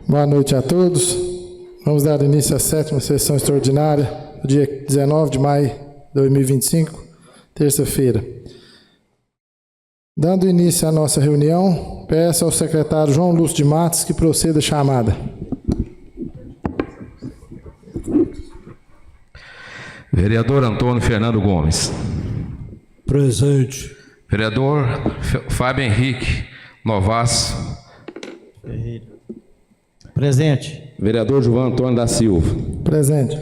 Boa noite a todos. Vamos dar início à 7ª sessão extraordinária do dia 19 de maio de 2025, terça-feira. Dando início à nossa reunião, peço ao secretário João Lúcio de Matos que proceda a chamada. Vereador Antônio Fernando Gomes. Presente. Vereador Fábio Henrique Novaes. Presente. Vereador João Antônio da Silva. Presente.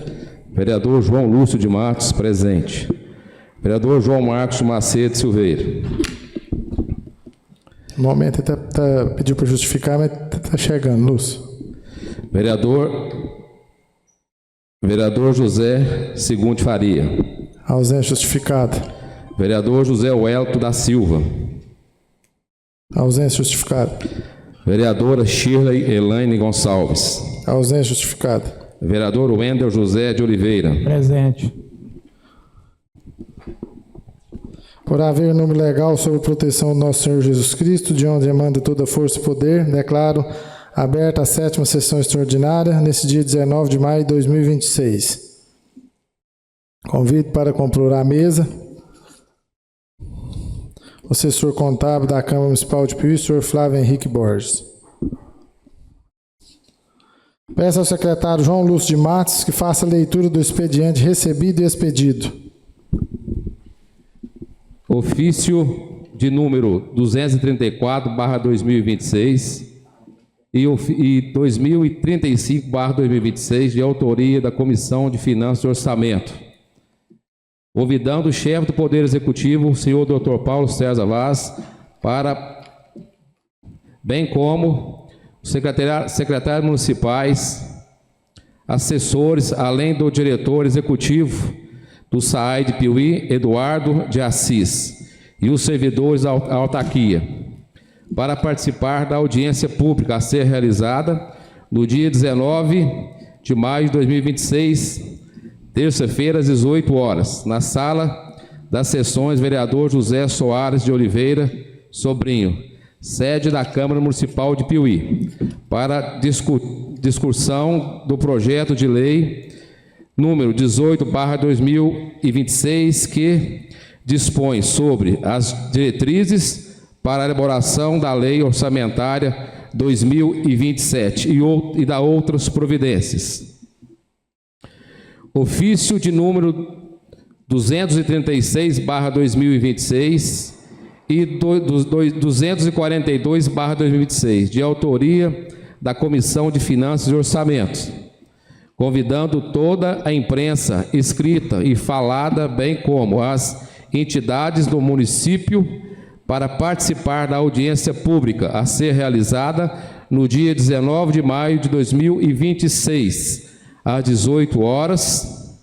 Vereador João Lúcio de Matos, presente. Vereador João Marcos Macedo Silveira. No momento ele pediu para justificar, mas está chegando, Lúcio. Vereador José Segundo Faria. Ausência justificada. Vereador José Welto da Silva. Ausência justificada. Vereadora Shirley Elaine Gonçalves. Ausência justificada. Vereador Wendel José de Oliveira. Presente. Por haver número legal sobre proteção do nosso Senhor Jesus Cristo, de onde emana toda força e poder, declaro aberta a 7ª sessão extraordinária, nesse dia 19 de maio de 2026. Convido para compor a mesa o assessor contábil da Câmara Municipal de Piuí, senhor Flávio Henrique Borges. Peço ao secretário João Lúcio de Matos que faça a leitura do expediente recebido e expedido. Ofício de número 234/2026 e 2035/2026, de autoria da Comissão de Finanças e Orçamento. Convidando o chefe do Poder Executivo, o senhor Dr. Paulo César Vaz, bem como os secretários municipais, assessores, além do diretor executivo do SAAI de Piuí, Eduardo de Assis, e os servidores da autarquia, para participar da audiência pública a ser realizada no dia 19 de maio de 2026, terça-feira, às 18 horas, na sala das sessões vereador José Soares de Oliveira Sobrinho, sede da Câmara Municipal de Piuí, para discussão do projeto de lei número 18/2026, que dispõe sobre as diretrizes para a elaboração da Lei Orçamentária 2027 e da outras providências. Ofício de número 236/2026 e 242/2026, de autoria da Comissão de Finanças e Orçamentos, convidando toda a imprensa escrita e falada, bem como as entidades do município, para participar da audiência pública a ser realizada no dia 19 de maio de 2026, às 18 horas.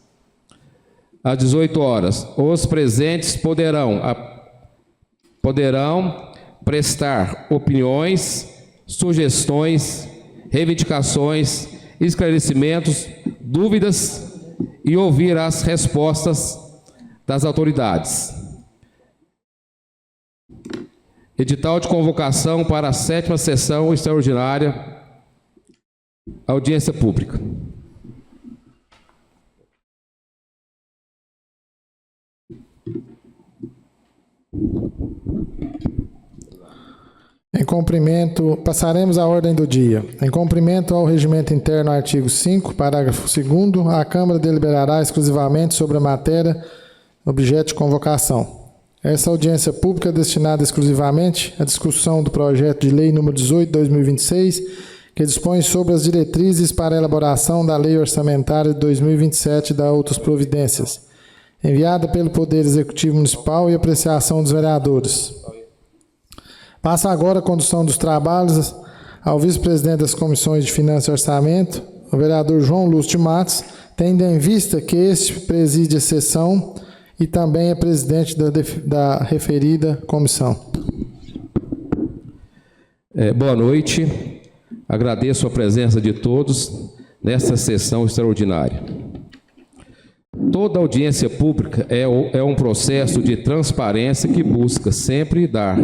Os presentes poderão prestar opiniões, sugestões, reivindicações, esclarecimentos, dúvidas e ouvir as respostas das autoridades. Edital de convocação para a 7ª sessão extraordinária, audiência pública. Passaremos à ordem do dia. Em cumprimento ao regimento interno, artigo 5, parágrafo 2º, a Câmara deliberará exclusivamente sobre a matéria objeto de convocação. Essa audiência pública é destinada exclusivamente à discussão do projeto de lei número 18/2026, que dispõe sobre as diretrizes para a elaboração da Lei Orçamentária de 2027 e da outras providências, enviada pelo Poder Executivo Municipal e apreciação dos vereadores. Passa agora a condução dos trabalhos ao vice-presidente das Comissões de Finanças e Orçamento, o vereador João Lúcio de Matos, tendo em vista que este preside a sessão e também é presidente da referida comissão. Boa noite. Agradeço a presença de todos nesta sessão extraordinária. Toda audiência pública é um processo de transparência que busca sempre dar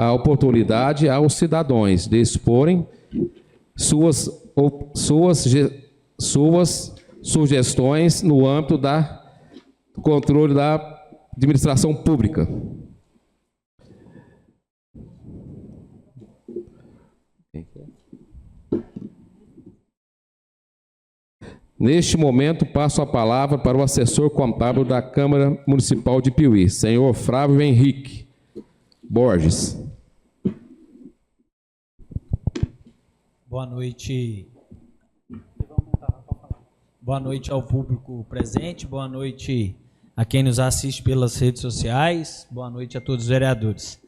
a oportunidade aos cidadãos de exporem suas sugestões no âmbito do controle da administração pública. Neste momento, passo a palavra para o assessor contábil da Câmara Municipal de Piuí, senhor Flávio Henrique Borges. Boa noite. Boa noite ao público presente, boa noite a quem nos assiste pelas redes sociais, boa noite a todos os vereadores.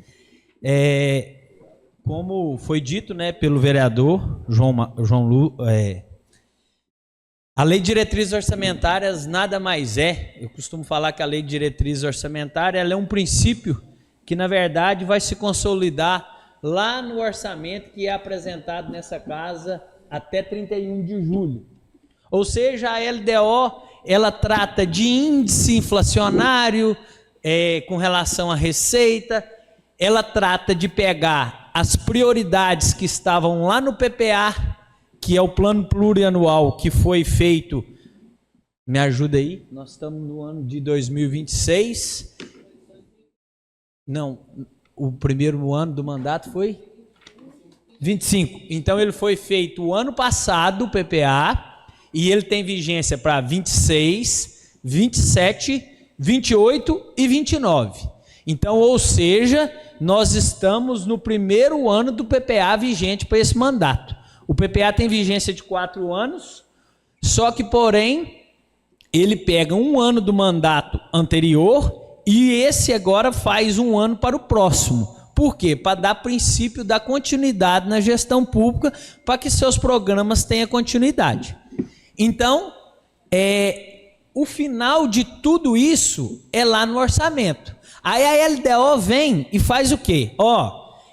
Como foi dito, né, pelo vereador João Lu, a Lei de Diretrizes Orçamentárias nada mais eu costumo falar que a Lei de Diretrizes Orçamentárias ela é um princípio que, na verdade, vai se consolidar lá no orçamento que é apresentado nessa casa até 31 de julho. Ou seja, a LDO, ela trata de índice inflacionário com relação à receita, ela trata de pegar as prioridades que estavam lá no PPA, que é o plano plurianual que foi feito, me ajuda aí, nós estamos no ano de 2026, não, o primeiro ano do mandato foi 25, então ele foi feito o ano passado, o PPA, e ele tem vigência para 26, 27, 28 e 29, então, ou seja, nós estamos no primeiro ano do PPA vigente para esse mandato. O PPA tem vigência de 4 anos, só que, porém, ele pega um ano do mandato anterior e esse agora faz um ano para o próximo. Por quê? Para dar princípio da continuidade na gestão pública, para que seus programas tenham continuidade. Então, o final de tudo isso é lá no orçamento. Aí a LDO vem e faz o quê?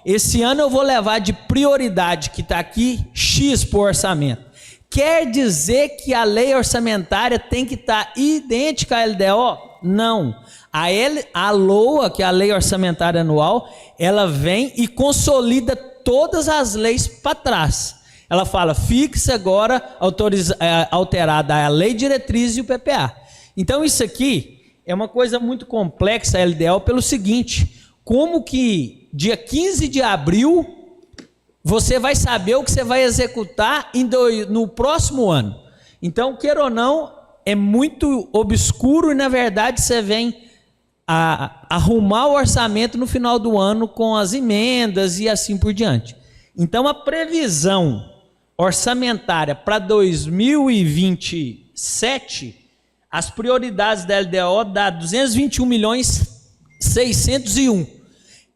Esse ano eu vou levar de prioridade, que está aqui, X por orçamento. Quer dizer que a lei orçamentária tem que estar idêntica à LDO? Não. A LOA, que é a Lei Orçamentária Anual, ela vem e consolida todas as leis para trás. Ela fala, fixa agora alterada a Lei Diretriz e o PPA. Então isso aqui é uma coisa muito complexa, a LDO, pelo seguinte, como que dia 15 de abril, você vai saber o que você vai executar no próximo ano. Então, queira ou não, é muito obscuro e, na verdade, você vem arrumar o orçamento no final do ano com as emendas e assim por diante. Então, a previsão orçamentária para 2027, as prioridades da LDO dá 221.601.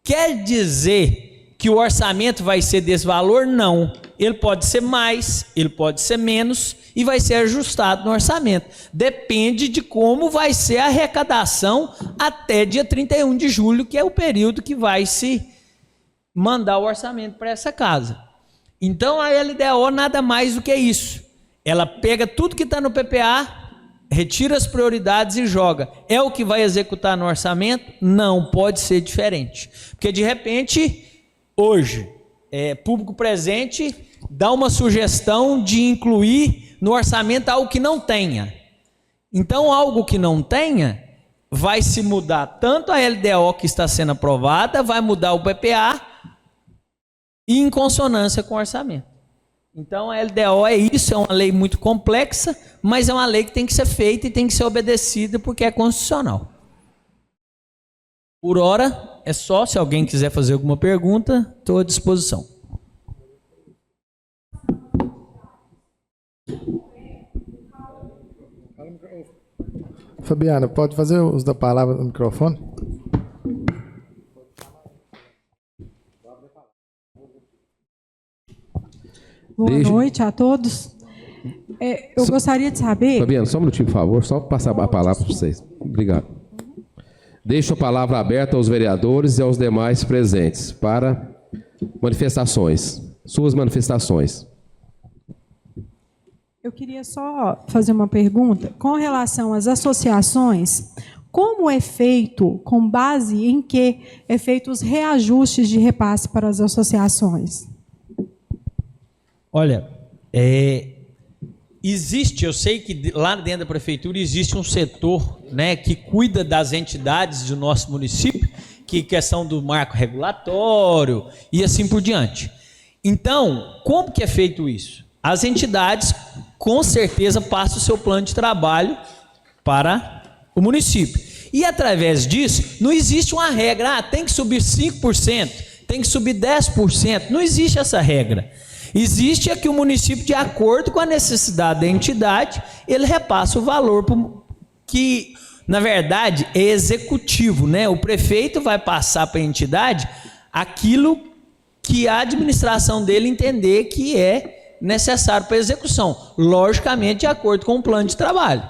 Quer dizer que o orçamento vai ser desse valor? Não. Ele pode ser mais, ele pode ser menos e vai ser ajustado no orçamento. Depende de como vai ser a arrecadação até dia 31 de julho, que é o período que vai se mandar o orçamento para essa casa. Então a LDO nada mais do que isso. Ela pega tudo que está no PPA, retira as prioridades e joga. É o que vai executar no orçamento? Não, pode ser diferente. Porque de repente, hoje, público presente dá uma sugestão de incluir no orçamento algo que não tenha. Então, algo que não tenha, vai se mudar tanto a LDO que está sendo aprovada, vai mudar o PPA e em consonância com o orçamento. Então, a LDO é isso, é uma lei muito complexa, mas é uma lei que tem que ser feita e tem que ser obedecida porque é constitucional. Por hora, é só, se alguém quiser fazer alguma pergunta, estou à disposição. Fabiana, pode fazer o uso da palavra no microfone? Boa noite a todos. Eu gostaria de saber... Fabiana, só um minutinho, por favor, só passar a palavra para vocês. Obrigado. Deixo a palavra aberta aos vereadores e aos demais presentes para manifestações. Suas manifestações. Eu queria só fazer uma pergunta. Com relação às associações, como é feito, com base em que é feito os reajustes de repasse para as associações? Olha, existe, eu sei que lá dentro da prefeitura existe um setor, né, que cuida das entidades do nosso município, que questão do marco regulatório e assim por diante. Então, como que é feito isso? As entidades, com certeza, passam o seu plano de trabalho para o município. E, através disso, não existe uma regra, tem que subir 5%, tem que subir 10%, não existe essa regra. Existe é que o município, de acordo com a necessidade da entidade, ele repassa o valor que, na verdade, é executivo, né? O prefeito vai passar para a entidade aquilo que a administração dele entender que é necessário para a execução, logicamente de acordo com o plano de trabalho.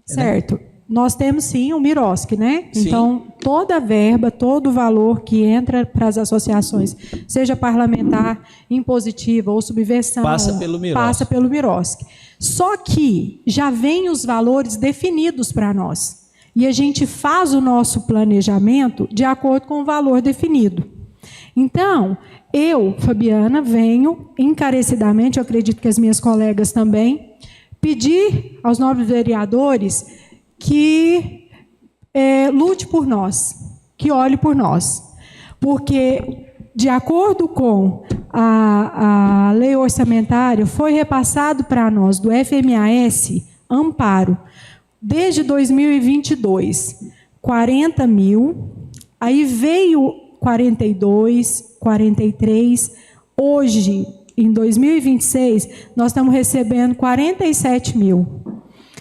Certo. Né? Nós temos sim o Miroski, né? Sim. Então, toda a verba, todo o valor que entra para as associações, seja parlamentar, impositiva ou subversão, passa pelo Miroski. Passa pelo Miroski. Só que já vem os valores definidos para nós. E a gente faz o nosso planejamento de acordo com o valor definido. Então, eu, Fabiana, venho encarecidamente, eu acredito que as minhas colegas também, pedir aos nobres vereadores que lute por nós, que olhe por nós. Porque, de acordo com a lei orçamentária, foi repassado para nós do FMAS, Amparo, desde 2022, 40 mil, aí veio 42, 43, hoje, em 2026, nós estamos recebendo 47 mil.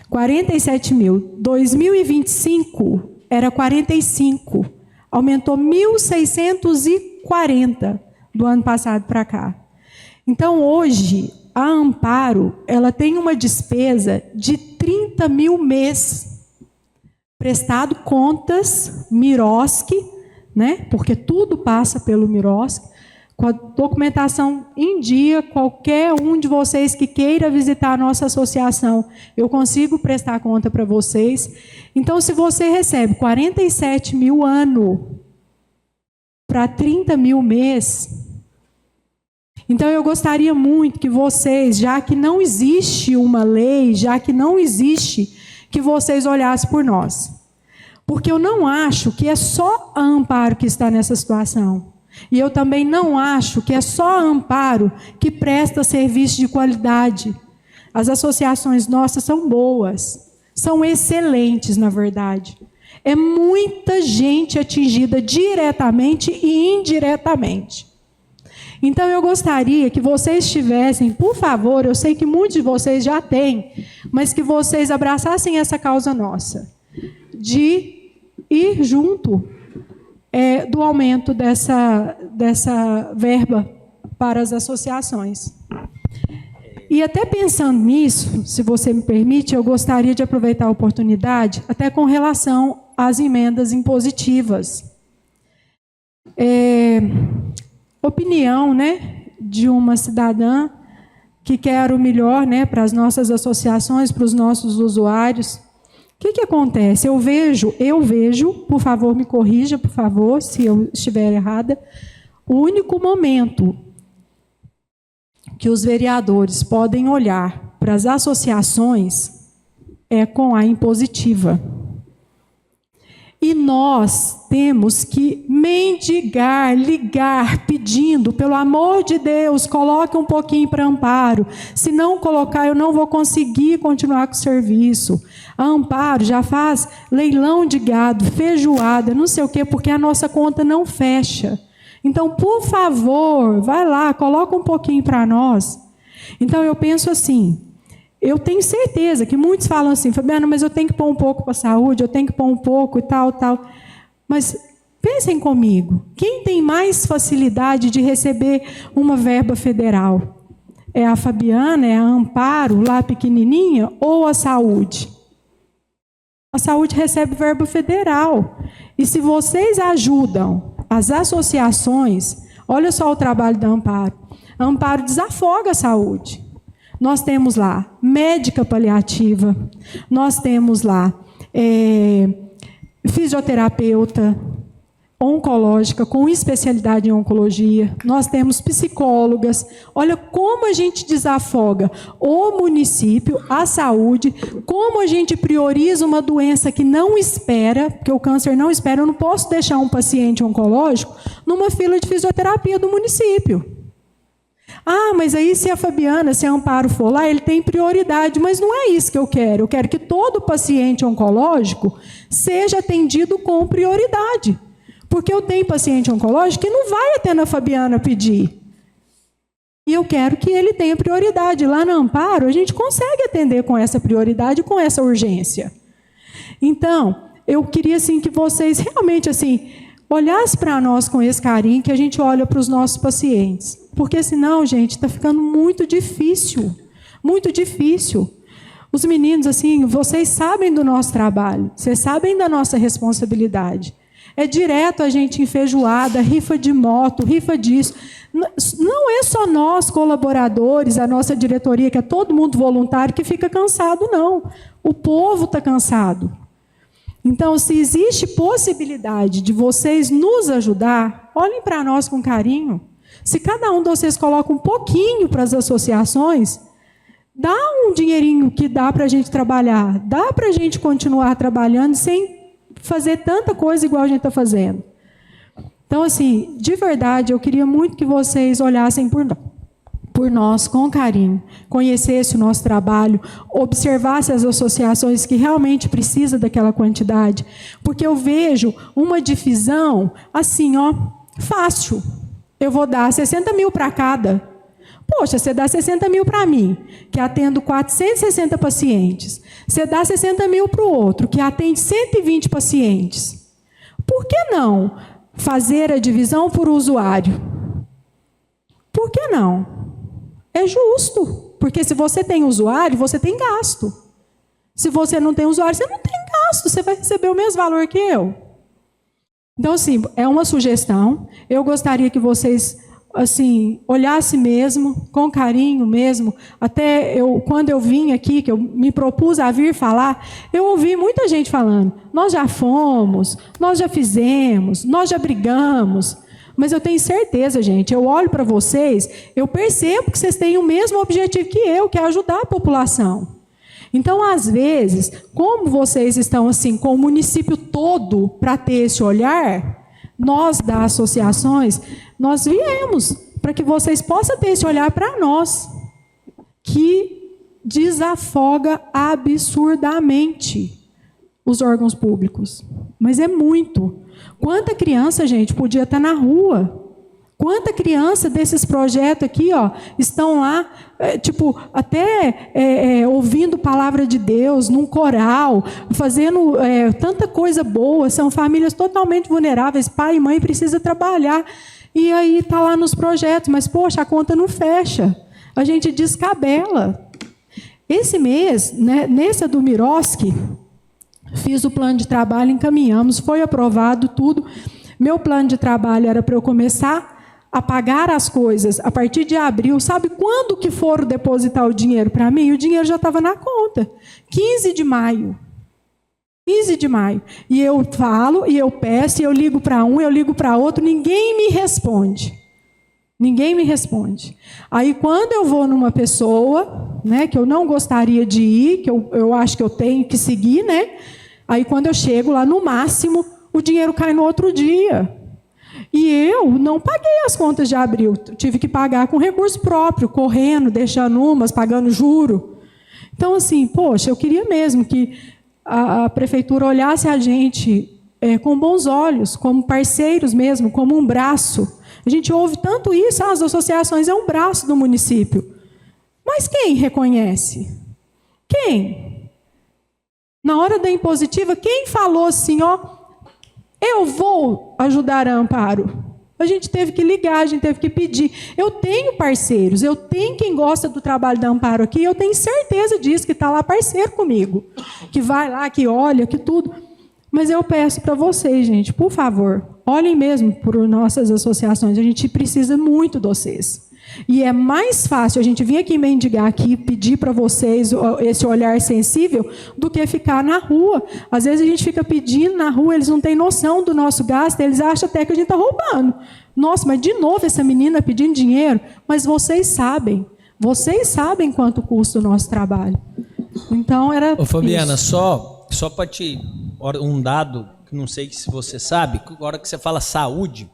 47 mil. 2025 era 45. Aumentou 1.640 do ano passado para cá. Então, hoje, a Amparo, ela tem uma despesa de 30 mil mês. Prestado contas, Miroski, né? Porque tudo passa pelo Miroski. Com a documentação em dia, qualquer um de vocês que queira visitar a nossa associação, eu consigo prestar conta para vocês. Então, se você recebe 47 mil ano para 30 mil mês, então eu gostaria muito que vocês, já que não existe uma lei, já que não existe, que vocês olhassem por nós. Porque eu não acho que é só a Amparo que está nessa situação. E eu também não acho que é só a Amparo que presta serviço de qualidade. As associações nossas são boas, são excelentes, na verdade. É muita gente atingida diretamente e indiretamente. Então, eu gostaria que vocês tivessem, por favor, eu sei que muitos de vocês já têm, mas que vocês abraçassem essa causa nossa, de ir junto do aumento dessa verba para as associações. E até pensando nisso, se você me permite, eu gostaria de aproveitar a oportunidade, até com relação às emendas impositivas. Opinião, né, de uma cidadã que quer o melhor, né, para as nossas associações, para os nossos usuários. O que acontece? Eu vejo, por favor, me corrija, por favor, se eu estiver errada, o único momento que os vereadores podem olhar para as associações é com a impositiva. E nós temos que mendigar, ligar, pedindo, pelo amor de Deus, coloque um pouquinho para Amparo. Se não colocar, eu não vou conseguir continuar com o serviço. A Amparo já faz leilão de gado, feijoada, não sei o quê, porque a nossa conta não fecha. Então, por favor, vai lá, coloca um pouquinho para nós. Então, eu penso assim, eu tenho certeza que muitos falam assim, Fabiana, mas eu tenho que pôr um pouco para a saúde, eu tenho que pôr um pouco e tal, tal. Mas pensem comigo, quem tem mais facilidade de receber uma verba federal? É a Fabiana, é a Amparo, lá pequenininha, ou a saúde? A saúde recebe verba federal. E se vocês ajudam as associações, olha só o trabalho da Amparo. A Amparo desafoga a saúde. Nós temos lá médica paliativa, nós temos lá fisioterapeuta, oncológica, com especialidade em oncologia. Nós temos psicólogas. Olha como a gente desafoga o município, a saúde, como a gente prioriza uma doença que não espera, porque o câncer não espera. Eu não posso deixar um paciente oncológico numa fila de fisioterapia do município. Ah, mas aí se a Fabiana, se a Amparo for lá, ele tem prioridade, mas não é isso que eu quero. Eu quero que todo paciente oncológico seja atendido com prioridade. Porque eu tenho paciente oncológico que não vai até na Fabiana pedir. E eu quero que ele tenha prioridade. Lá na Amparo, a gente consegue atender com essa prioridade, com essa urgência. Então, eu queria assim, que vocês realmente assim, olhassem para nós com esse carinho que a gente olha para os nossos pacientes. Porque senão, gente, está ficando muito difícil. Muito difícil. Os meninos, assim, vocês sabem do nosso trabalho. Vocês sabem da nossa responsabilidade. É direto a gente em feijoada, rifa de moto, rifa disso. Não é só nós, colaboradores, a nossa diretoria, que é todo mundo voluntário, que fica cansado, não. O povo está cansado. Então, se existe possibilidade de vocês nos ajudar, olhem para nós com carinho. Se cada um de vocês coloca um pouquinho para as associações, dá um dinheirinho que dá para a gente trabalhar, dá para a gente continuar trabalhando sem fazer tanta coisa igual a gente está fazendo. Então, assim, de verdade, eu queria muito que vocês olhassem por nós com carinho, conhecessem o nosso trabalho, observassem as associações que realmente precisam daquela quantidade, porque eu vejo uma divisão assim, ó, fácil. Eu vou dar 60 mil para cada. Poxa, você dá 60 mil para mim, que atendo 460 pacientes. Você dá 60 mil para o outro, que atende 120 pacientes. Por que não fazer a divisão por usuário? Por que não? É justo, porque se você tem usuário, você tem gasto. Se você não tem usuário, você não tem gasto, você vai receber o mesmo valor que eu. Então, assim, é uma sugestão. Eu gostaria que vocês, assim, olhassem mesmo, com carinho mesmo. Até quando eu vim aqui, que eu me propus a vir falar, eu ouvi muita gente falando, nós já fomos, nós já fizemos, nós já brigamos. Mas eu tenho certeza, gente, eu olho para vocês, eu percebo que vocês têm o mesmo objetivo que eu, que é ajudar a população. Então, às vezes, como vocês estão assim com o município todo para ter esse olhar, nós das associações, nós viemos para que vocês possam ter esse olhar para nós, que desafoga absurdamente os órgãos públicos. Mas é muito. Quanta criança, gente, podia estar na rua? Quanta criança desses projetos aqui, ó, estão lá, até ouvindo palavra de Deus, num coral, fazendo tanta coisa boa, são famílias totalmente vulneráveis, pai e mãe precisam trabalhar, e aí está lá nos projetos, mas, poxa, a conta não fecha, a gente descabela. Esse mês, né, nessa do Miroski, fiz o plano de trabalho, encaminhamos, foi aprovado tudo. Meu plano de trabalho era para eu começar a pagar as coisas a partir de abril. Sabe quando que foram depositar o dinheiro para mim? O dinheiro já estava na conta. 15 de maio. 15 de maio. E eu falo, e eu peço, e eu ligo para um, eu ligo para outro, ninguém me responde. Ninguém me responde. Aí, quando eu vou numa pessoa, né, que eu não gostaria de ir, que eu acho que eu tenho que seguir, né? Aí, quando eu chego lá, no máximo, o dinheiro cai no outro dia. E eu não paguei as contas de abril, tive que pagar com recurso próprio, correndo, deixando umas, pagando juro. Então, assim, poxa, eu queria mesmo que a prefeitura olhasse a gente com bons olhos, como parceiros mesmo, como um braço. A gente ouve tanto isso, as associações é um braço do município. Mas quem reconhece? Quem? Na hora da impositiva, quem falou assim, ó, eu vou ajudar a Amparo? A gente teve que ligar, a gente teve que pedir. Eu tenho parceiros, eu tenho quem gosta do trabalho da Amparo aqui, eu tenho certeza disso, que está lá parceiro comigo, que vai lá, que olha, que tudo. Mas eu peço para vocês, gente, por favor, olhem mesmo por nossas associações, a gente precisa muito de vocês. E é mais fácil a gente vir aqui mendigar aqui, pedir para vocês esse olhar sensível, do que ficar na rua. Às vezes a gente fica pedindo na rua, eles não têm noção do nosso gasto, eles acham até que a gente está roubando. Nossa, mas de novo essa menina pedindo dinheiro. Mas vocês sabem quanto custa o nosso trabalho. Então era Ô, Fabiana, isso. só para te... Um dado, que não sei se você sabe, agora que você fala saúde,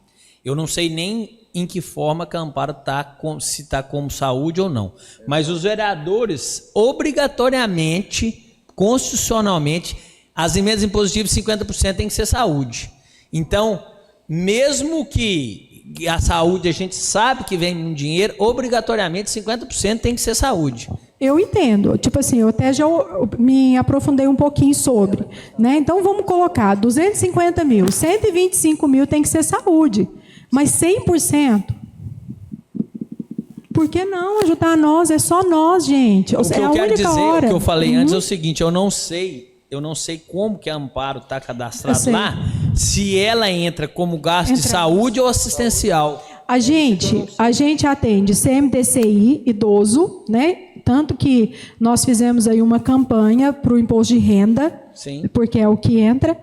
eu não sei nem em que forma que a Amparo está, se está como saúde ou não. Mas os vereadores, obrigatoriamente, constitucionalmente, as emendas impositivas 50% tem que ser saúde. Então, mesmo que a saúde a gente sabe que vem um dinheiro, obrigatoriamente 50% tem que ser saúde. Eu entendo, tipo assim, eu até já me aprofundei um pouquinho sobre, né? Então vamos colocar 250 mil, 125 mil tem que ser saúde, mas 100%? Por que não ajudar nós? É só nós, gente. O que eu quero dizer, o que eu falei antes é o seguinte, eu não sei como que a Amparo está cadastrada lá, se ela entra como gasto de saúde ou assistencial. A gente atende CMDCI idoso, né? Tanto que nós fizemos aí uma campanha para o imposto de renda, Sim. Porque é o que entra.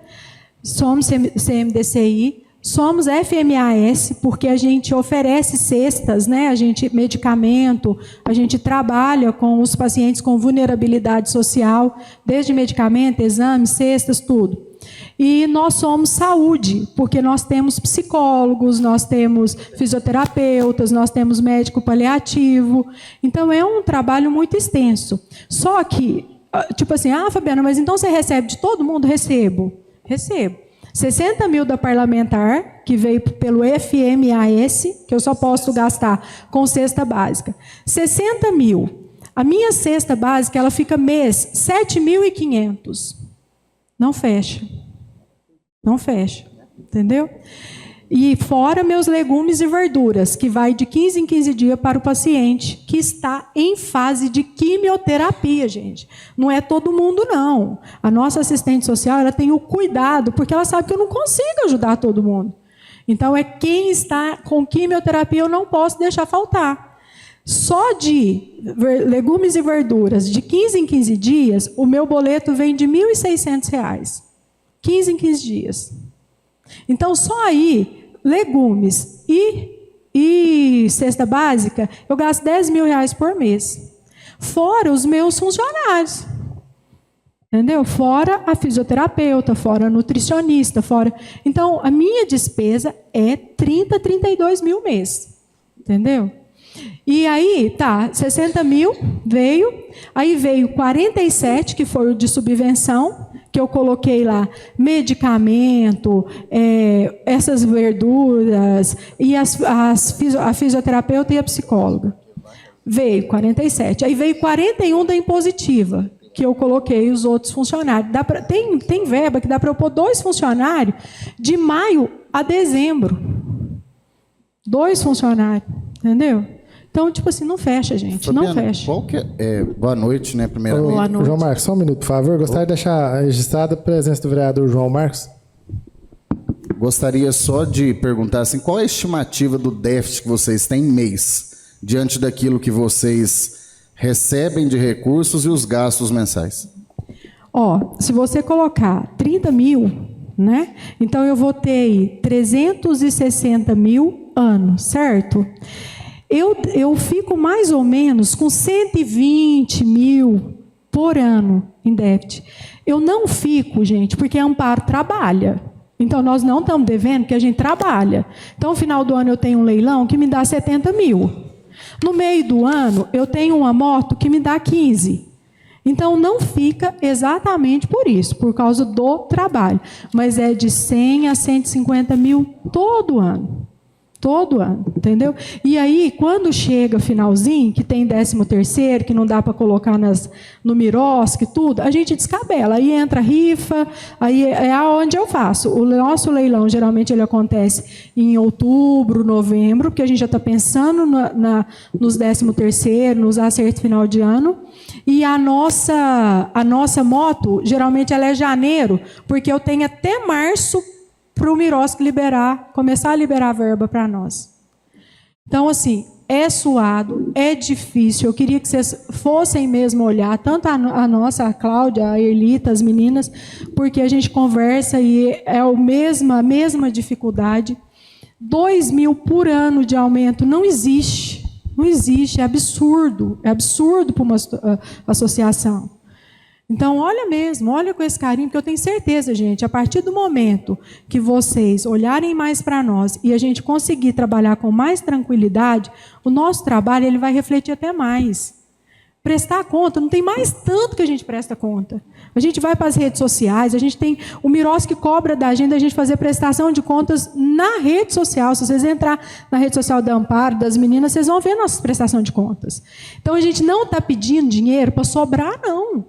Somos CMDCI, somos FMAS, porque a gente oferece cestas, né? A gente medicamento, a gente trabalha com os pacientes com vulnerabilidade social, desde medicamento, exames, cestas, tudo. E nós somos saúde, porque nós temos psicólogos, nós temos fisioterapeutas, nós temos médico paliativo. Então, é um trabalho muito extenso. Só que, tipo assim, Fabiana, mas então você recebe de todo mundo? Recebo. 60 mil da parlamentar, que veio pelo FMAS, que eu só posso gastar com cesta básica. 60 mil. A minha cesta básica, ela fica mês 7.500. Não fecha. Não fecha. Entendeu? E fora meus legumes e verduras, que vai de 15 em 15 dias para o paciente que está em fase de quimioterapia, gente. Não é todo mundo, não. A nossa assistente social, ela tem o cuidado, porque ela sabe que eu não consigo ajudar todo mundo. Então, é quem está com quimioterapia, eu não posso deixar faltar. Só de legumes e verduras, de 15 em 15 dias, o meu boleto vem de R$ 1.600. 15 em 15 dias. Então, só aí, legumes e cesta básica, eu gasto R$ 10.000 por mês. Fora os meus funcionários. Entendeu? Fora a fisioterapeuta, fora a nutricionista, fora... Então, a minha despesa é 30, 32 mil mês. Entendeu? E aí, 60 mil veio, aí veio 47, que foi o de subvenção, que eu coloquei lá medicamento, essas verduras, e a fisioterapeuta e a psicóloga. Veio 47. Aí veio 41 da impositiva, que eu coloquei os outros funcionários. Tem verba que dá para eu pôr 2 funcionários de maio a dezembro. 2 funcionários, entendeu? Então, tipo assim, não fecha, gente. Fabiana, não fecha. Qual que boa noite, né, primeiramente. Boa noite. João Marcos, só um minuto, por favor. Gostaria de deixar registrada a presença do vereador João Marcos. Gostaria só de perguntar assim, qual é a estimativa do déficit que vocês têm mês, diante daquilo que vocês recebem de recursos e os gastos mensais? Se você colocar 30 mil, né? Então eu vou ter aí 360 mil ano, certo? Eu fico mais ou menos com 120 mil por ano em déficit. Eu não fico, gente, porque a Amparo trabalha. Então, nós não estamos devendo, porque a gente trabalha. Então, no final do ano, eu tenho um leilão que me dá 70 mil. No meio do ano, eu tenho uma moto que me dá 15. Então, não fica exatamente por isso, por causa do trabalho. Mas é de 100 a 150 mil todo ano. Todo ano, entendeu? E aí, quando chega finalzinho, que tem 13º, que não dá para colocar no Mirosc e tudo, a gente descabela. Aí entra rifa, aí é aonde eu faço. O nosso leilão, geralmente, ele acontece em outubro, novembro, porque a gente já está pensando nos 13º, nos acertos final de ano. E a nossa moto, geralmente, ela é janeiro, porque eu tenho até março para o Mirosc começar a liberar verba para nós. Então, assim, é suado, é difícil. Eu queria que vocês fossem mesmo olhar, tanto a nossa, a Cláudia, a Erlita, as meninas, porque a gente conversa e é a mesma dificuldade. 2.000 por ano de aumento não existe. Não existe, é absurdo para uma associação. Então, olha com esse carinho, porque eu tenho certeza, gente, a partir do momento que vocês olharem mais para nós e a gente conseguir trabalhar com mais tranquilidade, o nosso trabalho ele vai refletir até mais. Prestar conta, não tem mais tanto que a gente presta conta. A gente vai para as redes sociais, a gente tem o Miros que cobra da gente fazer prestação de contas na rede social. Se vocês entrar na rede social da Amparo, das meninas, vocês vão ver nossa prestação de contas. Então, a gente não está pedindo dinheiro para sobrar, não.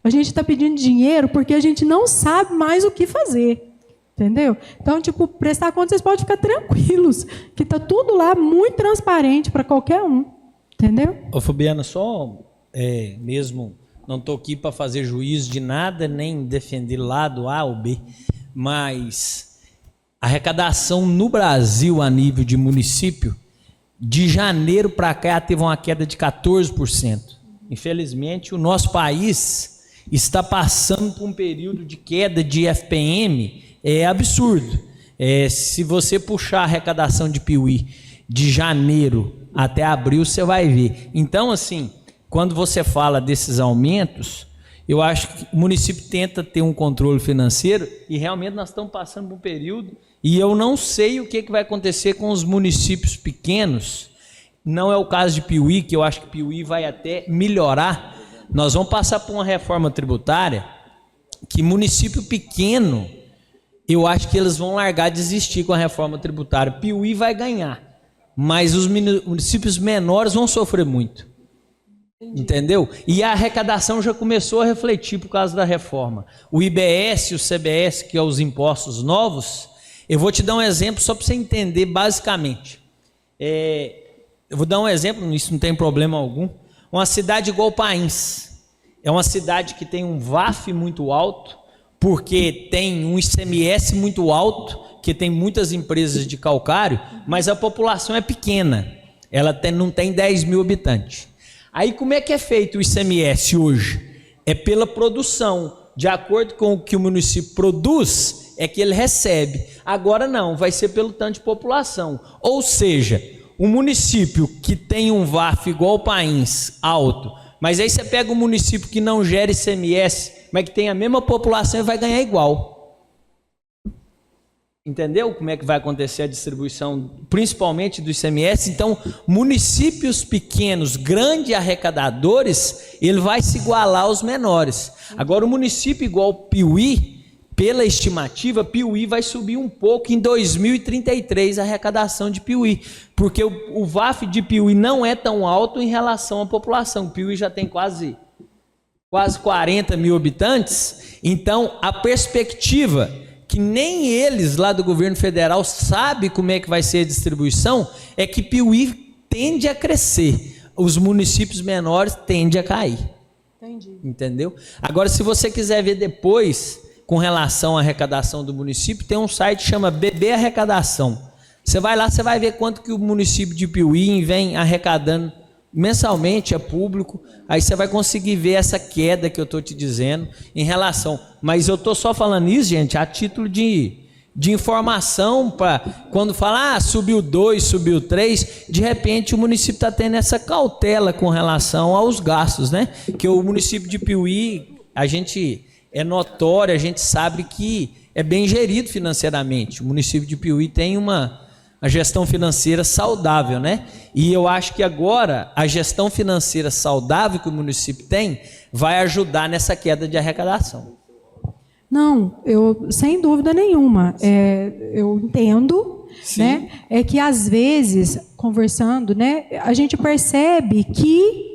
A gente está pedindo dinheiro porque a gente não sabe mais o que fazer. Entendeu? Então, prestar conta, vocês podem ficar tranquilos, que está tudo lá muito transparente para qualquer um. Entendeu? Ô, Fabiana, só mesmo, não estou aqui para fazer juízo de nada, nem defender lado A ou B, mas a arrecadação no Brasil, a nível de município, de janeiro para cá, teve uma queda de 14%. Infelizmente, o nosso país está passando por um período de queda de FPM absurdo. Se você puxar a arrecadação de Piuí de janeiro até abril, você vai ver. Então, assim, quando você fala desses aumentos, eu acho que o município tenta ter um controle financeiro e realmente nós estamos passando por um período e eu não sei o que vai acontecer com os municípios pequenos. Não é o caso de Piuí, que eu acho que Piuí vai até melhorar. Nós vamos passar por uma reforma tributária que município pequeno, eu acho que eles vão largar de existir com a reforma tributária. Piuí vai ganhar, mas os municípios menores vão sofrer muito. Entendeu? E a arrecadação já começou a refletir por causa da reforma. O IBS e o CBS, que é os impostos novos, eu vou te dar um exemplo só para você entender basicamente. Eu vou dar um exemplo, isso não tem problema algum. Uma cidade igual Pains, é uma cidade que tem um VAF muito alto, porque tem um ICMS muito alto, que tem muitas empresas de calcário, mas a população é pequena, ela não tem 10.000 habitantes. Aí como é que é feito o ICMS hoje? É pela produção, de acordo com o que o município produz, é que ele recebe. Agora não, vai ser pelo tanto de população, ou seja, um município que tem um VAF igual o Pains, alto, mas aí você pega um município que não gera ICMS, mas que tem a mesma população e vai ganhar igual. Entendeu como é que vai acontecer a distribuição, principalmente do ICMS? Então, municípios pequenos, grandes arrecadadores, ele vai se igualar aos menores. Agora, o município igual Piuí, pela estimativa, Piuí vai subir um pouco em 2033 a arrecadação de Piuí, porque o VAF de Piuí não é tão alto em relação à população. Piuí já tem quase 40.000 habitantes, então a perspectiva que nem eles lá do governo federal sabem como é que vai ser a distribuição é que Piuí tende a crescer, os municípios menores tendem a cair. Entendi. Entendeu? Agora, se você quiser ver depois com relação à arrecadação do município, tem um site que chama BB Arrecadação. Você vai lá, você vai ver quanto que o município de Piuí vem arrecadando mensalmente, é público, aí você vai conseguir ver essa queda que eu estou te dizendo em relação. Mas eu estou só falando isso, gente, a título de informação, para quando fala, subiu 2, subiu 3, de repente o município está tendo essa cautela com relação aos gastos, né? Que o município de Piuí, é notório, a gente sabe que é bem gerido financeiramente. O município de Piuí tem uma gestão financeira saudável, né? E eu acho que agora a gestão financeira saudável que o município tem vai ajudar nessa queda de arrecadação. Não, sem dúvida nenhuma, eu entendo, né? É que às vezes, conversando, né, a gente percebe que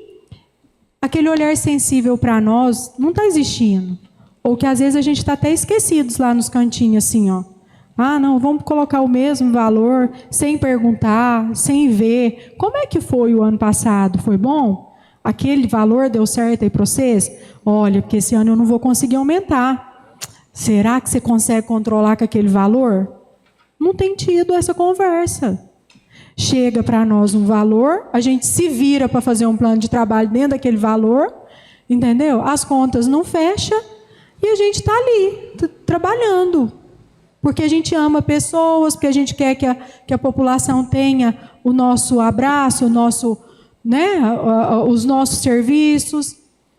aquele olhar sensível para nós não está existindo. Ou que às vezes a gente está até esquecidos lá nos cantinhos, assim, ó. Não, vamos colocar o mesmo valor, sem perguntar, sem ver. Como é que foi o ano passado? Foi bom? Aquele valor deu certo aí para vocês? Olha, porque esse ano eu não vou conseguir aumentar. Será que você consegue controlar com aquele valor? Não tem tido essa conversa. chega para nós um valor, a gente se vira para fazer um plano de trabalho dentro daquele valor, entendeu? As contas não fecham e a gente está ali, trabalhando. Porque a gente ama pessoas, porque a gente quer que a população tenha o nosso abraço, o nosso, né, os nossos serviços.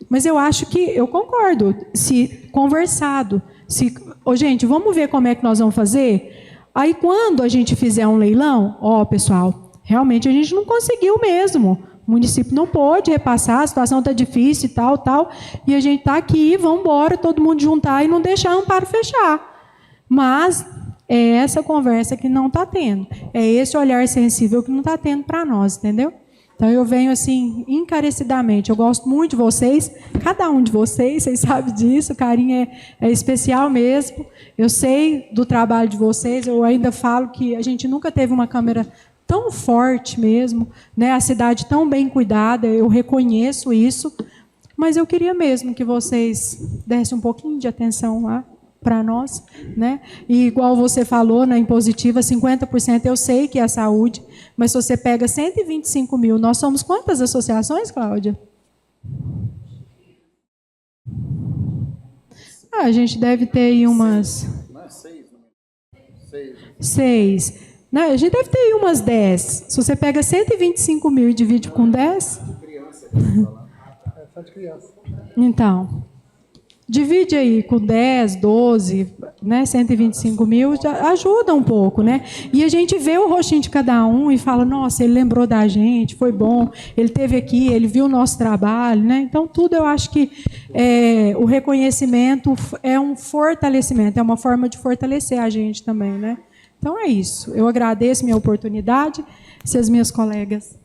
Mas eu acho que, eu concordo, se conversado, gente, vamos ver como é que nós vamos fazer? Aí quando a gente fizer um leilão, pessoal, realmente a gente não conseguiu mesmo. O município não pôde repassar, a situação está difícil e tal, e a gente está aqui, vamos embora, todo mundo juntar e não deixar o amparo fechar. Mas é essa conversa que não está tendo. É esse olhar sensível que não está tendo para nós, entendeu? Então, eu venho assim, encarecidamente. Eu gosto muito de vocês, cada um de vocês sabem disso, o carinho é especial mesmo. Eu sei do trabalho de vocês, eu ainda falo que a gente nunca teve uma Câmara tão forte mesmo, né? A cidade tão bem cuidada, eu reconheço isso, mas eu queria mesmo que vocês dessem um pouquinho de atenção lá para nós, né? E igual você falou na impositiva, 50% eu sei que é a saúde, mas se você pega 125 mil, nós somos quantas associações, Cláudia? A gente deve ter aí umas... 6. Né? A gente deve ter aí umas 10. Se você pega 125 mil e divide com 10... Então... Divide aí com 10, 12, né, 125 mil, já ajuda um pouco, né? E a gente vê o rostinho de cada um e fala, nossa, ele lembrou da gente, foi bom, ele esteve aqui, ele viu o nosso trabalho, né? Então, tudo eu acho que o reconhecimento é um fortalecimento, é uma forma de fortalecer a gente também, né? Então, é isso. Eu agradeço minha oportunidade, se as minhas colegas...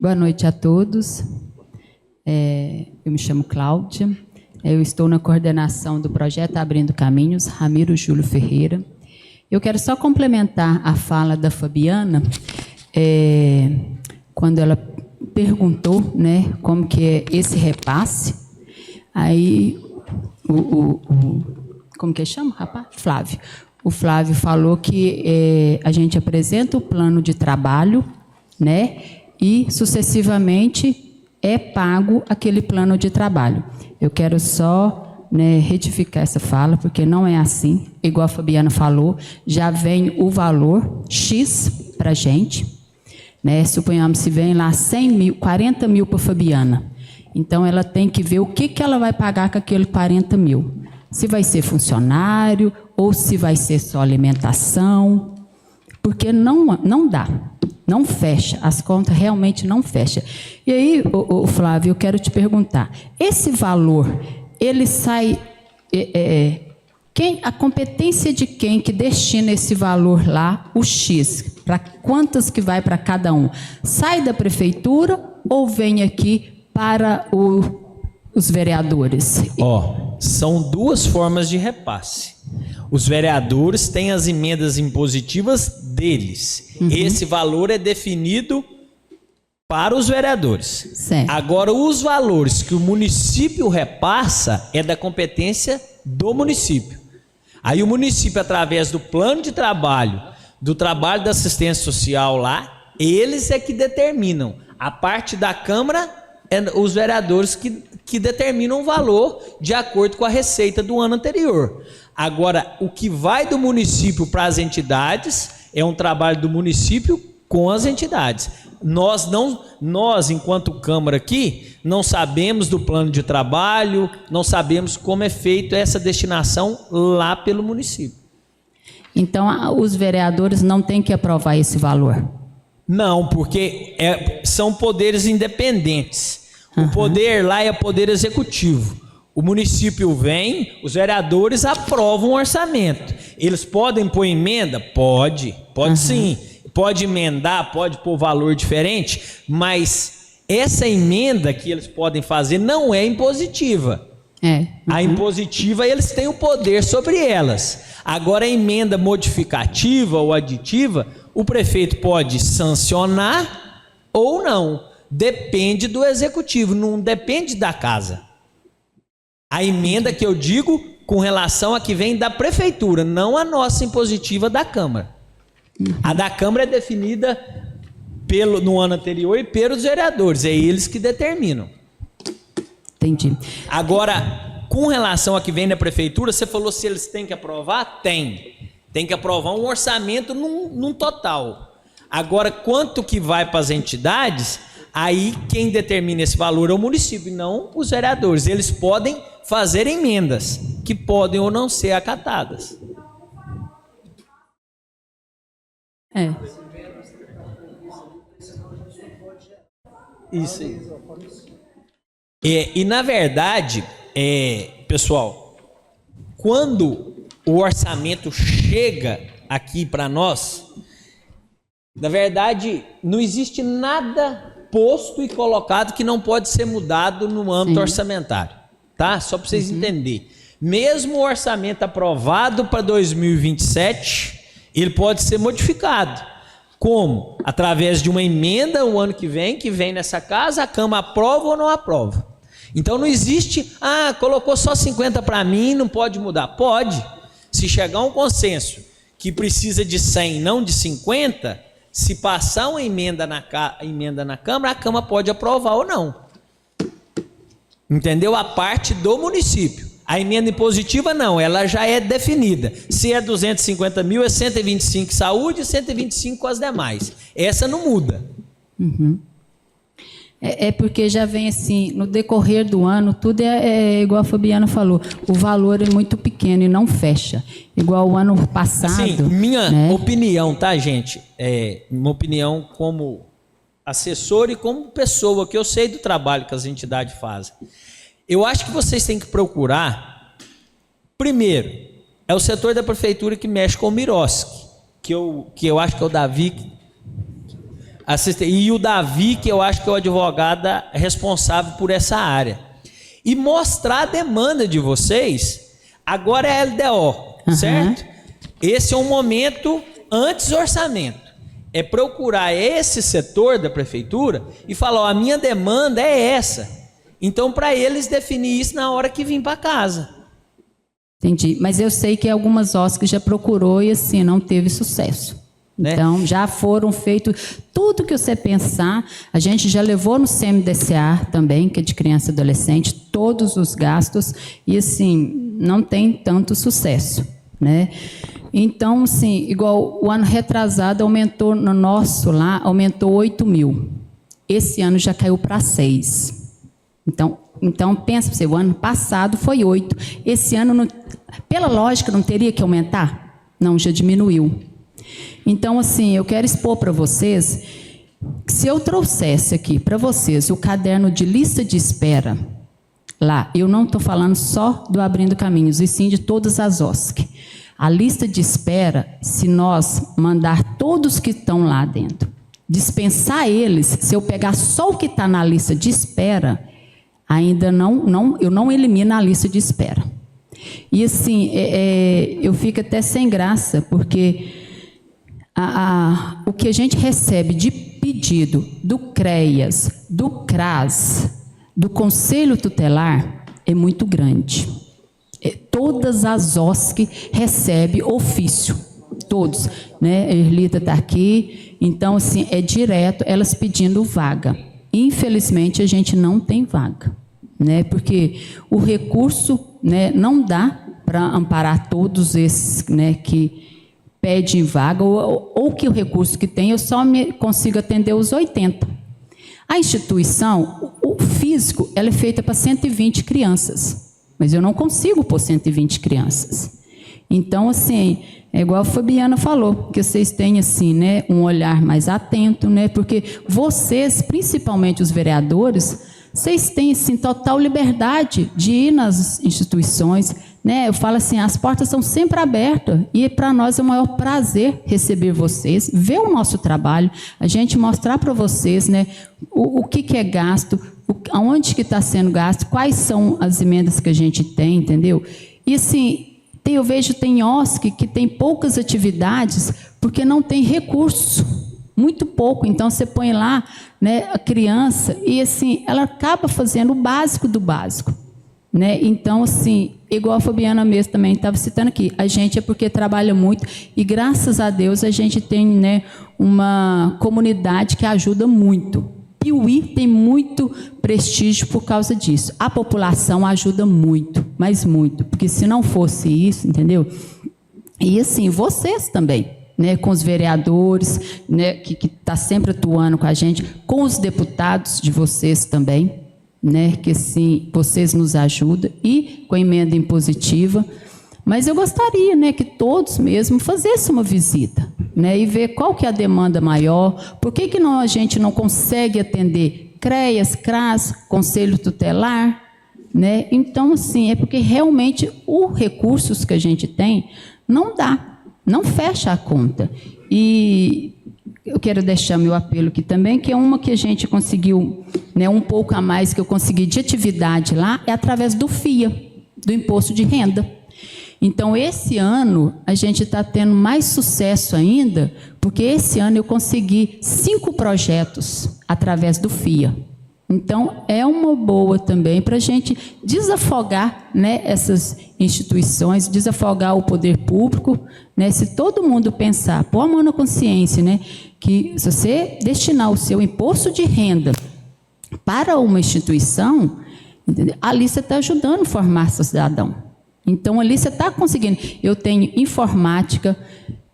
Boa noite a todos. Eu me chamo Cláudia. Eu estou na coordenação do projeto Abrindo Caminhos, Ramiro Júlio Ferreira. Eu quero só complementar a fala da Fabiana, quando ela perguntou, né, como que é esse repasse. Aí, como que chama, rapaz? Flávio. O Flávio falou que a gente apresenta o plano de trabalho, né, e, sucessivamente, é pago aquele plano de trabalho. Eu quero só, né, retificar essa fala, porque não é assim. Igual a Fabiana falou, já vem o valor X para a gente. Né? Suponhamos se vem lá 100 mil, 40 mil para a Fabiana. Então, ela tem que ver o que ela vai pagar com aquele 40 mil. Se vai ser funcionário ou se vai ser só alimentação. Porque não dá. Não fecha, as contas realmente não fecham. E aí, Flávio, eu quero te perguntar, esse valor, ele sai... a competência de quem que destina esse valor lá, o X, para quantas que vai para cada um? Sai da prefeitura ou vem aqui para os vereadores? São duas formas de repasse. Os vereadores têm as emendas impositivas deles. Uhum. Esse valor é definido para os vereadores. Certo. Agora, os valores que o município repassa é da competência do município. Aí o município, através do plano de trabalho, do trabalho da assistência social lá, eles é que determinam. A parte da Câmara, os vereadores que determinam o valor de acordo com a receita do ano anterior. Agora, o que vai do município para as entidades é um trabalho do município com as entidades. Nós, enquanto Câmara aqui, não sabemos do plano de trabalho, não sabemos como é feita essa destinação lá pelo município. Então, os vereadores não têm que aprovar esse valor? Não, porque são poderes independentes. O poder lá é poder executivo. O município vem, os vereadores aprovam o orçamento. Eles podem pôr emenda? Pode sim. Pode emendar, pode pôr valor diferente, mas essa emenda que eles podem fazer não é impositiva. A impositiva, eles têm o poder sobre elas. Agora, a emenda modificativa ou aditiva, o prefeito pode sancionar ou não. depende do executivo, não depende da casa. A emenda que eu digo com relação a que vem da prefeitura, não a nossa impositiva da Câmara. A da Câmara é definida no ano anterior e pelos vereadores, é eles que determinam. Entendi. Agora, com relação a que vem da prefeitura, você falou se eles têm que aprovar? Tem que aprovar um orçamento num total. Agora, quanto que vai para as entidades, aí quem determina esse valor é o município, não os vereadores. Eles podem fazer emendas, que podem ou não ser acatadas. É. Isso aí. E na verdade, pessoal, quando o orçamento chega aqui para nós, na verdade, não existe nada posto e colocado que não pode ser mudado no âmbito orçamentário, tá? Só para vocês entenderem. Mesmo o orçamento aprovado para 2027, ele pode ser modificado. Como? Através de uma emenda o ano que vem nessa casa, a Câmara aprova ou não aprova. Então não existe, colocou só 50 para mim, não pode mudar. Pode. Se chegar a um consenso que precisa de 100, não de 50, se passar uma emenda na Câmara, a Câmara pode aprovar ou não. Entendeu? A parte do município. A emenda impositiva não, ela já é definida. Se é 250 mil, é 125 saúde e 125 com as demais. Essa não muda. Uhum. É porque já vem assim, no decorrer do ano, tudo é igual a Fabiana falou, o valor é muito pequeno e não fecha. Igual o ano passado. Assim, minha opinião, tá, gente? Uma opinião como assessor e como pessoa, que eu sei do trabalho que as entidades fazem. Eu acho que vocês têm que procurar, primeiro, é o setor da prefeitura que mexe com o Miroski, que eu acho que é o Davi, e o Davi, que eu acho que é o advogado responsável por essa área. E mostrar a demanda de vocês, agora é a LDO, certo? Esse é um momento antes do orçamento. É procurar esse setor da prefeitura e falar, a minha demanda é essa. Então, para eles definir isso na hora que vim para casa. Entendi. Mas eu sei que algumas OSCs já procurou e assim, não teve sucesso. Né? Então, já foram feitos tudo que você pensar. A gente já levou no CMDCA também, que é de criança e adolescente, todos os gastos, e assim, não tem tanto sucesso, né? Então, assim, igual o ano retrasado aumentou no nosso lá, aumentou 8 mil. Esse ano já caiu para 6. Então pensa você, o ano passado foi 8. Esse ano, pela lógica, não teria que aumentar? Não, já diminuiu. Então, assim, eu quero expor para vocês que se eu trouxesse aqui para vocês o caderno de lista de espera, lá, eu não estou falando só do Abrindo Caminhos, e sim de todas as OSC. A lista de espera, se nós mandar todos que estão lá dentro, dispensar eles, se eu pegar só o que está na lista de espera, ainda eu não elimino a lista de espera. E assim, eu fico até sem graça, porque o que a gente recebe de pedido do CREAS, do CRAS, do Conselho Tutelar, é muito grande. Todas as OSC recebem ofício, todos, né? A Erlita está aqui, então assim, é direto elas pedindo vaga. Infelizmente, a gente não tem vaga, né? Porque o recurso, né, não dá para amparar todos esses, né, que pedem vaga, ou que o recurso que tem, eu só consigo atender os 80. A instituição, o físico, ela é feita para 120 crianças, mas eu não consigo pôr 120 crianças. Então, assim, é igual a Fabiana falou, que vocês têm, assim, né, um olhar mais atento, né, porque vocês, principalmente os vereadores, vocês têm, assim, total liberdade de ir nas instituições, né, eu falo assim, as portas são sempre abertas, e para nós é o maior prazer receber vocês, ver o nosso trabalho, a gente mostrar para vocês, né, o que é gasto, aonde que está sendo gasto, quais são as emendas que a gente tem, entendeu? E, assim, eu vejo tem OSC que tem poucas atividades porque não tem recurso. muito pouco. Então você põe lá, né, a criança e assim, ela acaba fazendo o básico do básico, né? Então assim, igual a Fabiana mesmo também estava citando aqui, a gente é porque trabalha muito e graças a Deus a gente tem, né, uma comunidade que ajuda muito. Piuí tem muito prestígio por causa disso. A população ajuda muito, mas muito, porque se não fosse isso, entendeu? E assim, vocês também, né, com os vereadores, né, que tá sempre atuando com a gente, com os deputados de vocês também, né, que sim, vocês nos ajudam, e com a emenda impositiva. Mas eu gostaria, né, que todos mesmo fizessem uma visita, né, e ver qual que é a demanda maior, por que não, a gente não consegue atender CREAS, CRAS, Conselho Tutelar, né? Então, assim, é porque realmente os recursos que a gente tem não dá, não fecha a conta. E eu quero deixar meu apelo aqui também, que é uma que a gente conseguiu, né, um pouco a mais que eu consegui de atividade lá, é através do FIA, do Imposto de Renda. Então, esse ano, a gente está tendo mais sucesso ainda, porque esse ano eu consegui 5 projetos através do FIA. Então, é uma boa também para a gente desafogar, né, essas instituições, desafogar o poder público, né, se todo mundo pensar, pôr a mão na consciência, né, que se você destinar o seu imposto de renda para uma instituição, entendeu? Ali você está ajudando a formar seu cidadão. Então, ali você está conseguindo. Eu tenho informática,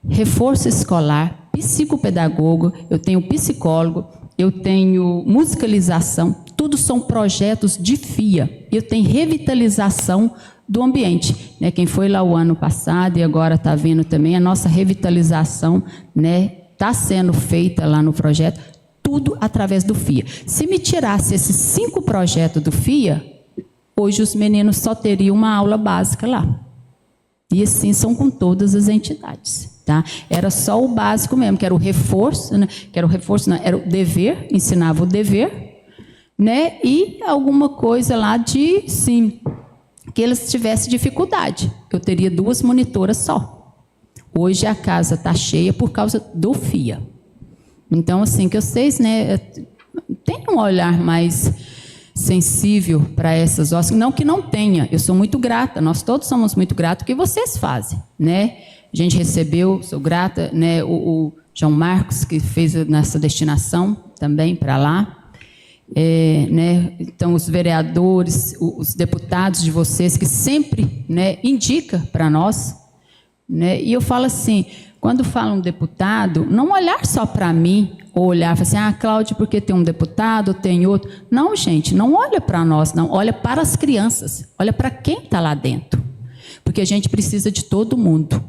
reforço escolar, psicopedagogo, eu tenho psicólogo, eu tenho musicalização, tudo são projetos de FIA. Eu tenho revitalização do ambiente, né? Quem foi lá o ano passado e agora está vendo também, a nossa revitalização, né, está sendo feita lá no projeto, tudo através do FIA. Se me tirasse esses 5 projetos do FIA, hoje os meninos só teriam uma aula básica lá. E assim são com todas as entidades, tá? Era só o básico mesmo, que era o reforço, né? Era o dever, ensinava o dever, né? E alguma coisa lá de, sim, que eles tivessem dificuldade. Eu teria 2 monitoras só. Hoje a casa está cheia por causa do FIA. Então, assim, que vocês, né, tenham um olhar mais sensível para essas horas, não que não tenha, eu sou muito grata, nós todos somos muito gratos o que vocês fazem, né? A gente recebeu, sou grata, né, o João Marcos, que fez nessa destinação também para lá, né? Então os vereadores, os deputados de vocês, que sempre, né, indica para nós, né? E eu falo assim, quando fala um deputado, não olhar só para mim, ou olhar e falar assim, ah, Cláudia, porque tem um deputado, tem outro. Não, gente, não olha para nós, não. Olha para as crianças, olha para quem está lá dentro. Porque a gente precisa de todo mundo.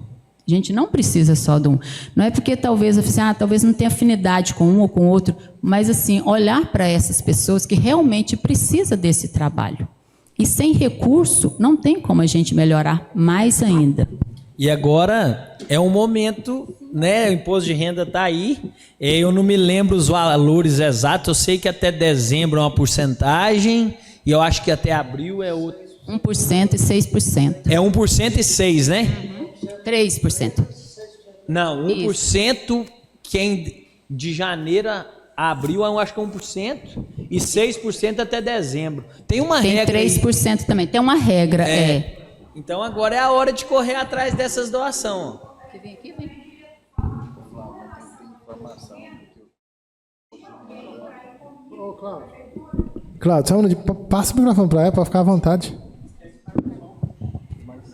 A gente não precisa só de um. Não é porque talvez, assim, ah, talvez não tenha afinidade com um ou com outro, mas assim, olhar para essas pessoas que realmente precisam desse trabalho. E sem recurso, não tem como a gente melhorar mais ainda. E agora é um momento, né? O imposto de renda está aí. Eu não me lembro os valores exatos. Eu sei que até dezembro é uma porcentagem. E eu acho que até abril é outro. 1% e 6%. É 1% e 6%, né? 3%. Não, 1% que de janeiro a abril eu acho que é 1%. E 6% até dezembro. Tem uma regra. Tem 3% aí também. Tem uma regra, Então agora é a hora de correr atrás dessas doações. Ô, Cláudio, só um minuto, passa o microfone para ela, para ficar à vontade.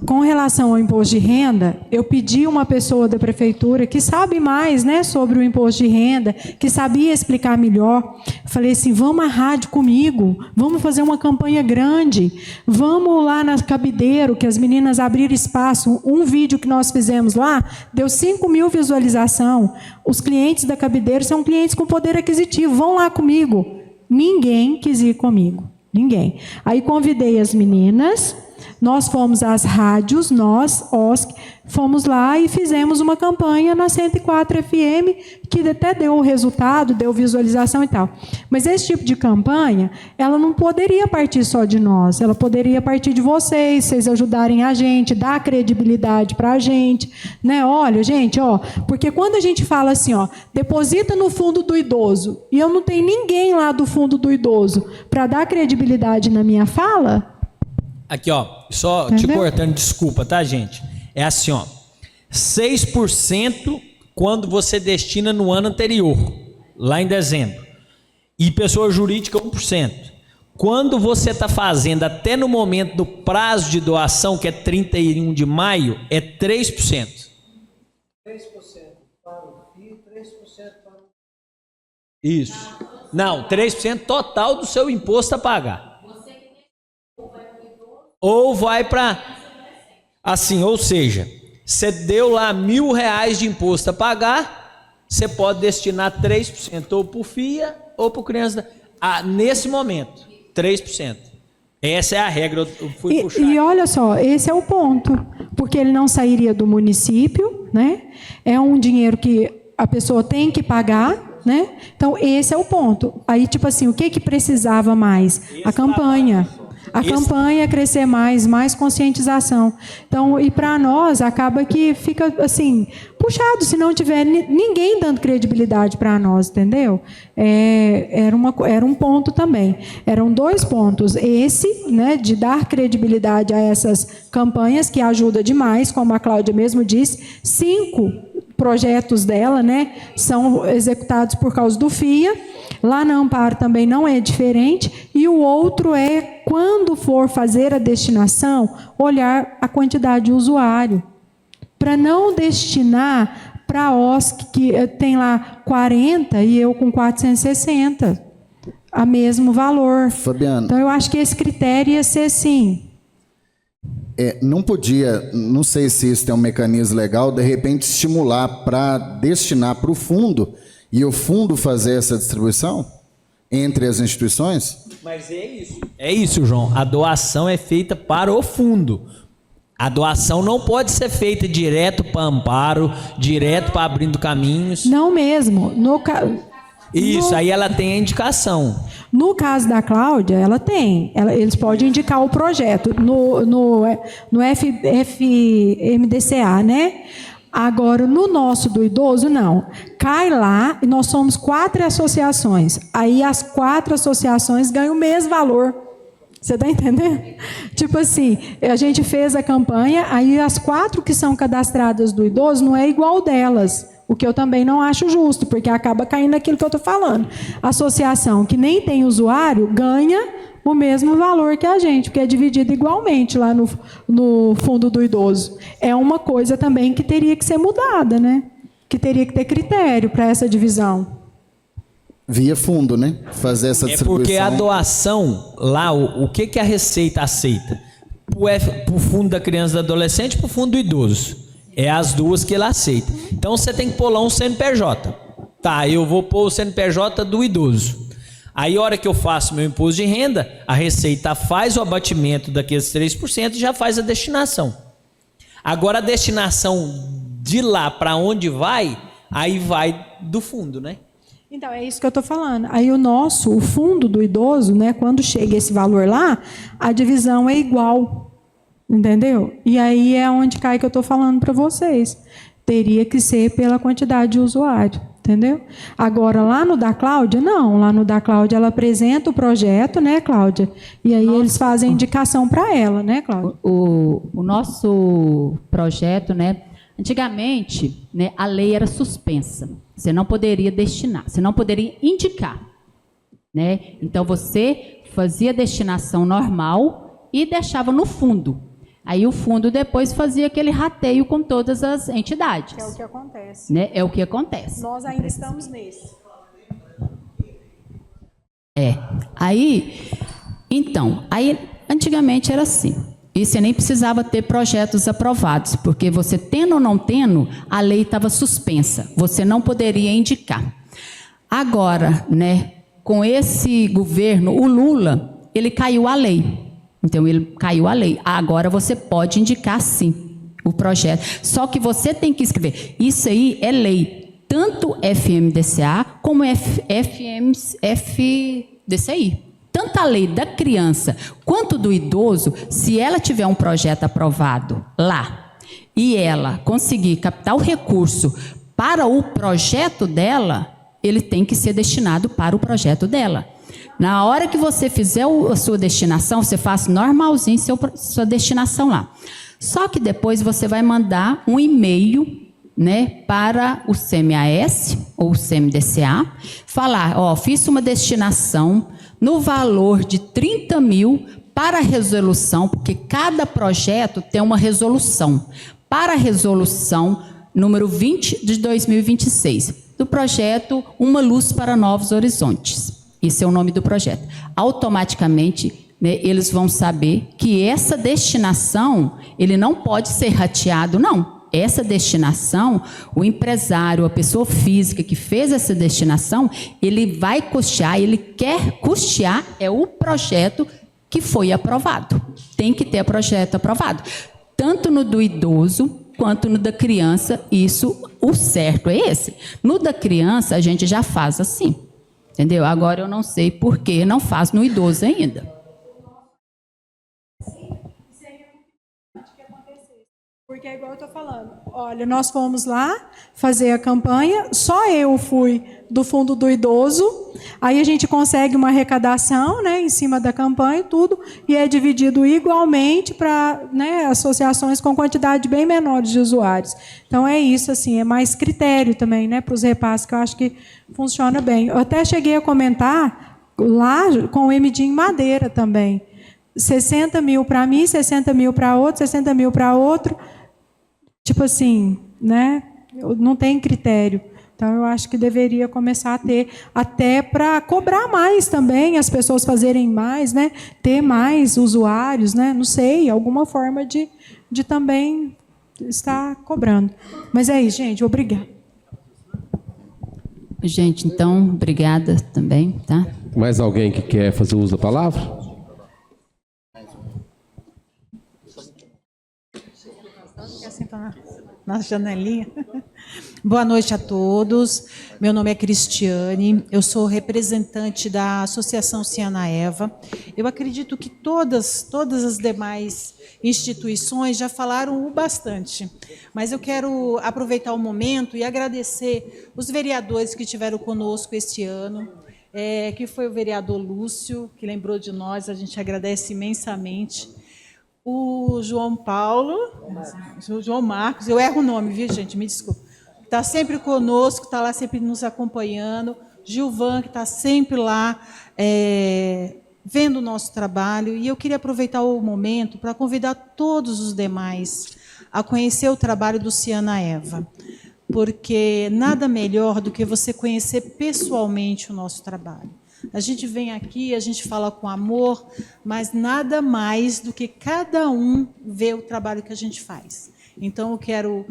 Com relação ao imposto de renda, eu pedi uma pessoa da prefeitura que sabe mais, né, sobre o imposto de renda, que sabia explicar melhor. Falei assim, vamos à rádio comigo, vamos fazer uma campanha grande, vamos lá na Cabideiro, que as meninas abriram espaço. Um vídeo que nós fizemos lá deu 5.000 visualizações. Os clientes da Cabideiro são clientes com poder aquisitivo, vão lá comigo. Ninguém quis ir comigo, ninguém. Aí convidei as meninas nós fomos às rádios, nós, OSC, fomos lá e fizemos uma campanha na 104 FM, que até deu resultado, deu visualização e tal. Mas esse tipo de campanha, ela não poderia partir só de nós, ela poderia partir de vocês ajudarem a gente, dar credibilidade para a gente, né? Olha, gente, ó, porque quando a gente fala assim, ó, deposita no fundo do idoso, e eu não tenho ninguém lá do fundo do idoso para dar credibilidade na minha fala. Aqui, ó, só te cortando, desculpa, tá, gente? É assim, ó, 6% quando você destina no ano anterior, lá em dezembro. E pessoa jurídica, 1%. Quando você está fazendo até no momento do prazo de doação, que é 31 de maio, é 3%. 3% para o FII, 3% para o... Isso. Não, 3% total do seu imposto a pagar. Ou vai para... Assim, ou seja, você deu lá R$1.000 de imposto a pagar, você pode destinar 3% ou para o FIA ou para o criança. Nesse momento, 3%. Essa é a regra, eu fui puxar. E olha só, esse é o ponto, porque ele não sairia do município, né? É um dinheiro que a pessoa tem que pagar, né? Então, esse é o ponto. Aí, tipo assim, o que precisava mais? A campanha. A campanha crescer mais conscientização. Então, e para nós, acaba que fica assim, puxado, se não tiver ninguém dando credibilidade para nós, entendeu? Era um ponto também. Eram 2 pontos. Esse, né, de dar credibilidade a essas campanhas, que ajuda demais, como a Cláudia mesmo disse, 5 projetos dela, né, são executados por causa do FIA. Lá na Amparo também não é diferente. E o outro é, quando for fazer a destinação, olhar a quantidade de usuário. Para não destinar para a OSC, que tem lá 40 e eu com 460, a mesmo valor. Fabiana. Então, eu acho que esse critério ia ser assim. Não podia, não sei se isso tem um mecanismo legal, de repente estimular para destinar para o fundo e o fundo fazer essa distribuição entre as instituições? Mas é isso. É isso, João. A doação é feita para o fundo. A doação não pode ser feita direto para Amparo, direto para Abrindo Caminhos. Não mesmo. Isso, aí ela tem a indicação. No caso da Cláudia, ela tem. Eles podem indicar o projeto no FMDCA, né? Agora, no nosso do idoso, não. Cai lá e nós somos 4 associações. Aí as 4 associações ganham o mesmo valor. Você está entendendo? Tipo assim, a gente fez a campanha, aí as 4 que são cadastradas do idoso não é igual delas. O que eu também não acho justo, porque acaba caindo naquilo que eu estou falando. A associação que nem tem usuário ganha o mesmo valor que a gente, porque é dividido igualmente lá no fundo do idoso. É uma coisa também que teria que ser mudada, né? Que teria que ter critério para essa divisão. Via fundo, né? Fazer essa distribuição. É porque a doação, lá, o que a Receita aceita? Para o fundo da criança e do adolescente e para o fundo do idoso. É as duas que ele aceita. Então, você tem que pôr lá um CNPJ. Tá, eu vou pôr o CNPJ do idoso. Aí, a hora que eu faço meu imposto de renda, a Receita faz o abatimento daqueles 3% e já faz a destinação. Agora, a destinação de lá para onde vai, aí vai do fundo, né? Então, é isso que eu estou falando. Aí o fundo do idoso, né, quando chega esse valor lá, a divisão é igual. Entendeu? E aí é onde cai que eu estou falando para vocês. Teria que ser pela quantidade de usuário. Entendeu? Agora, lá no da Cláudia, não. Lá no da Cláudia, ela apresenta o projeto, né, Cláudia? E aí eles fazem indicação para ela, né, Cláudia? O nosso projeto, né, antigamente, né, a lei era suspensa. Você não poderia destinar, você não poderia indicar. Né? Então, você fazia a destinação normal e deixava no fundo. Aí o fundo depois fazia aquele rateio com todas as entidades. Que é o que acontece. Né? É o que acontece. Nós ainda estamos nesse. Aí, antigamente era assim. E você nem precisava ter projetos aprovados, porque você tendo ou não tendo, a lei estava suspensa. Você não poderia indicar. Agora, né, com esse governo, o Lula, ele caiu a lei. Então, ele caiu a lei. Agora, você pode indicar, sim, o projeto. Só que você tem que escrever. Isso aí é lei, tanto FMDCA como FDCI. Tanto a lei da criança quanto do idoso, se ela tiver um projeto aprovado lá e ela conseguir captar o recurso para o projeto dela, ele tem que ser destinado para o projeto dela. Na hora que você fizer a sua destinação, você faz normalzinho sua destinação lá. Só que depois você vai mandar um e-mail, né, para o CMAS ou o CMDCA, falar, ó, fiz uma destinação no valor de 30 mil para a resolução, porque cada projeto tem uma resolução. Para a resolução número 20 de 2026, do projeto Uma Luz para Novos Horizontes. Esse é o nome do projeto. Automaticamente, né, eles vão saber que essa destinação, ele não pode ser rateado, não. Essa destinação, o empresário, a pessoa física que fez essa destinação, ele vai custear, ele quer custear, é o projeto que foi aprovado. Tem que ter projeto aprovado. Tanto no do idoso, quanto no da criança, isso, o certo é esse. No da criança, a gente já faz assim, entendeu? Agora eu não sei por que não faz no idoso ainda. Porque é igual eu estou falando. Olha, nós fomos lá fazer a campanha, só eu fui do fundo do idoso, aí a gente consegue uma arrecadação, né, em cima da campanha e tudo, e é dividido igualmente para, né, associações com quantidade bem menor de usuários. Então é isso, assim, é mais critério também, né, para os repasses, que eu acho que funciona bem. Eu até cheguei a comentar lá com o MD em Madeira também. 60 mil para mim, 60 mil para outro, 60 mil para outro. Tipo assim, né? Não tem critério. Então, eu acho que deveria começar a ter, até para cobrar mais também, as pessoas fazerem mais, né? Ter mais usuários, né? Não sei, alguma forma de também estar cobrando. Mas é isso, gente. Obrigada. Gente, então, obrigada também, tá? Mais alguém que quer fazer uso da palavra? Na janelinha. Boa noite a todos. Meu nome é Cristiane, eu sou representante da Associação Ciana-Eva. Eu acredito que todas as demais instituições já falaram o bastante, mas eu quero aproveitar o momento e agradecer os vereadores que estiveram conosco este ano, que foi o vereador Lúcio, que lembrou de nós, a gente agradece imensamente. O João Paulo, o João Marcos, eu erro o nome, viu, gente? Me desculpa. Está sempre conosco, está lá sempre nos acompanhando. Gilvan, que está sempre lá vendo o nosso trabalho. E eu queria aproveitar o momento para convidar todos os demais a conhecer o trabalho do Ciana-Eva, porque nada melhor do que você conhecer pessoalmente o nosso trabalho. A gente vem aqui, a gente fala com amor, mas nada mais do que cada um ver o trabalho que a gente faz. Então, eu quero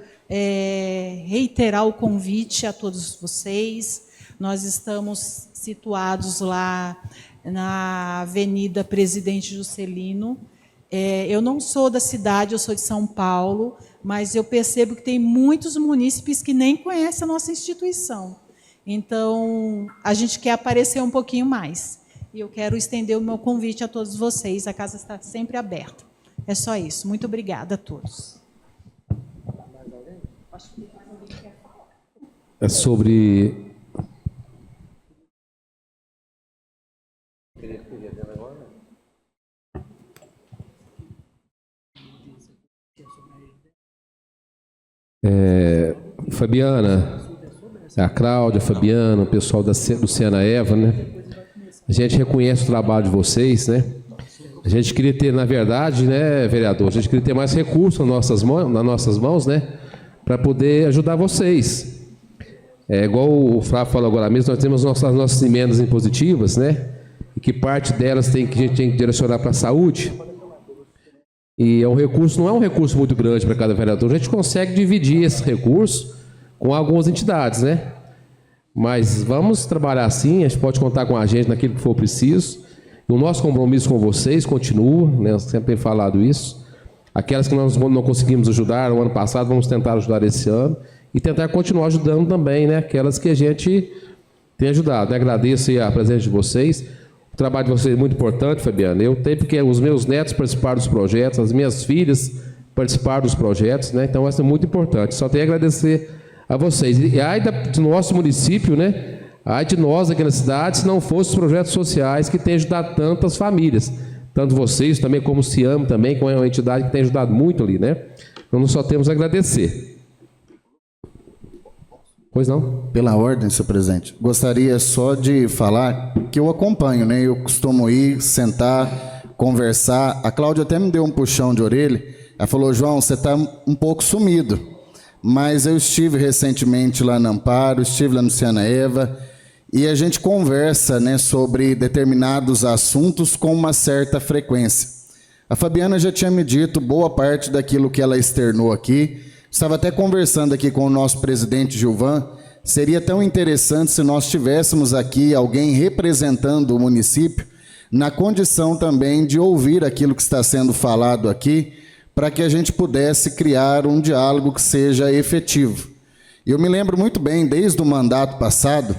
reiterar o convite a todos vocês. Nós estamos situados lá na Avenida Presidente Juscelino. Eu não sou da cidade, eu sou de São Paulo, mas eu percebo que tem muitos munícipes que nem conhecem a nossa instituição. Então, a gente quer aparecer um pouquinho mais. E eu quero estender o meu convite a todos vocês. A casa está sempre aberta. É só isso. Muito obrigada a todos. É sobre... Fabiana... A Cláudia, a Fabiana, o pessoal do Ciana-Eva, né? A gente reconhece o trabalho de vocês, né? A gente queria ter, na verdade, né, vereador, a gente queria ter mais recursos nas nossas mãos, né? Para poder ajudar vocês. Igual o Flávio falou agora mesmo, nós temos nossas emendas impositivas, né? E que parte delas que a gente tem que direcionar para a saúde. E o recurso não é um recurso muito grande para cada vereador. A gente consegue dividir esse recurso com algumas entidades, né? Mas vamos trabalhar assim, a gente pode contar com a gente naquilo que for preciso. E o nosso compromisso com vocês continua, né? Eu sempre tenho falado isso. Aquelas que nós não conseguimos ajudar no ano passado, vamos tentar ajudar esse ano e tentar continuar ajudando também, né? Aquelas que a gente tem ajudado. Eu agradeço aí a presença de vocês. O trabalho de vocês é muito importante, Fabiana. Eu tenho porque os meus netos participaram dos projetos, as minhas filhas participaram dos projetos, né? Então, isso é muito importante. Só tenho a agradecer a vocês. E ai do nosso município, né? Ai de nós aqui na cidade, se não fossem os projetos sociais que têm ajudado tantas famílias. Tanto vocês também, como o Ciam também, que é uma entidade que tem ajudado muito ali, né? Então, nós só temos a agradecer. Pois não? Pela ordem, senhor presidente. Gostaria só de falar que eu acompanho, né? Eu costumo ir, sentar, conversar. A Cláudia até me deu um puxão de orelha. Ela falou, João, você está um pouco sumido. Mas eu estive recentemente lá no Amparo, estive lá no Ciana Eva, e a gente conversa, né, sobre determinados assuntos com uma certa frequência. A Fabiana já tinha me dito boa parte daquilo que ela externou aqui. Estava até conversando aqui com o nosso presidente Gilvan. Seria tão interessante se nós tivéssemos aqui alguém representando o município, na condição também de ouvir aquilo que está sendo falado aqui, para que a gente pudesse criar um diálogo que seja efetivo. Eu me lembro muito bem, desde o mandato passado,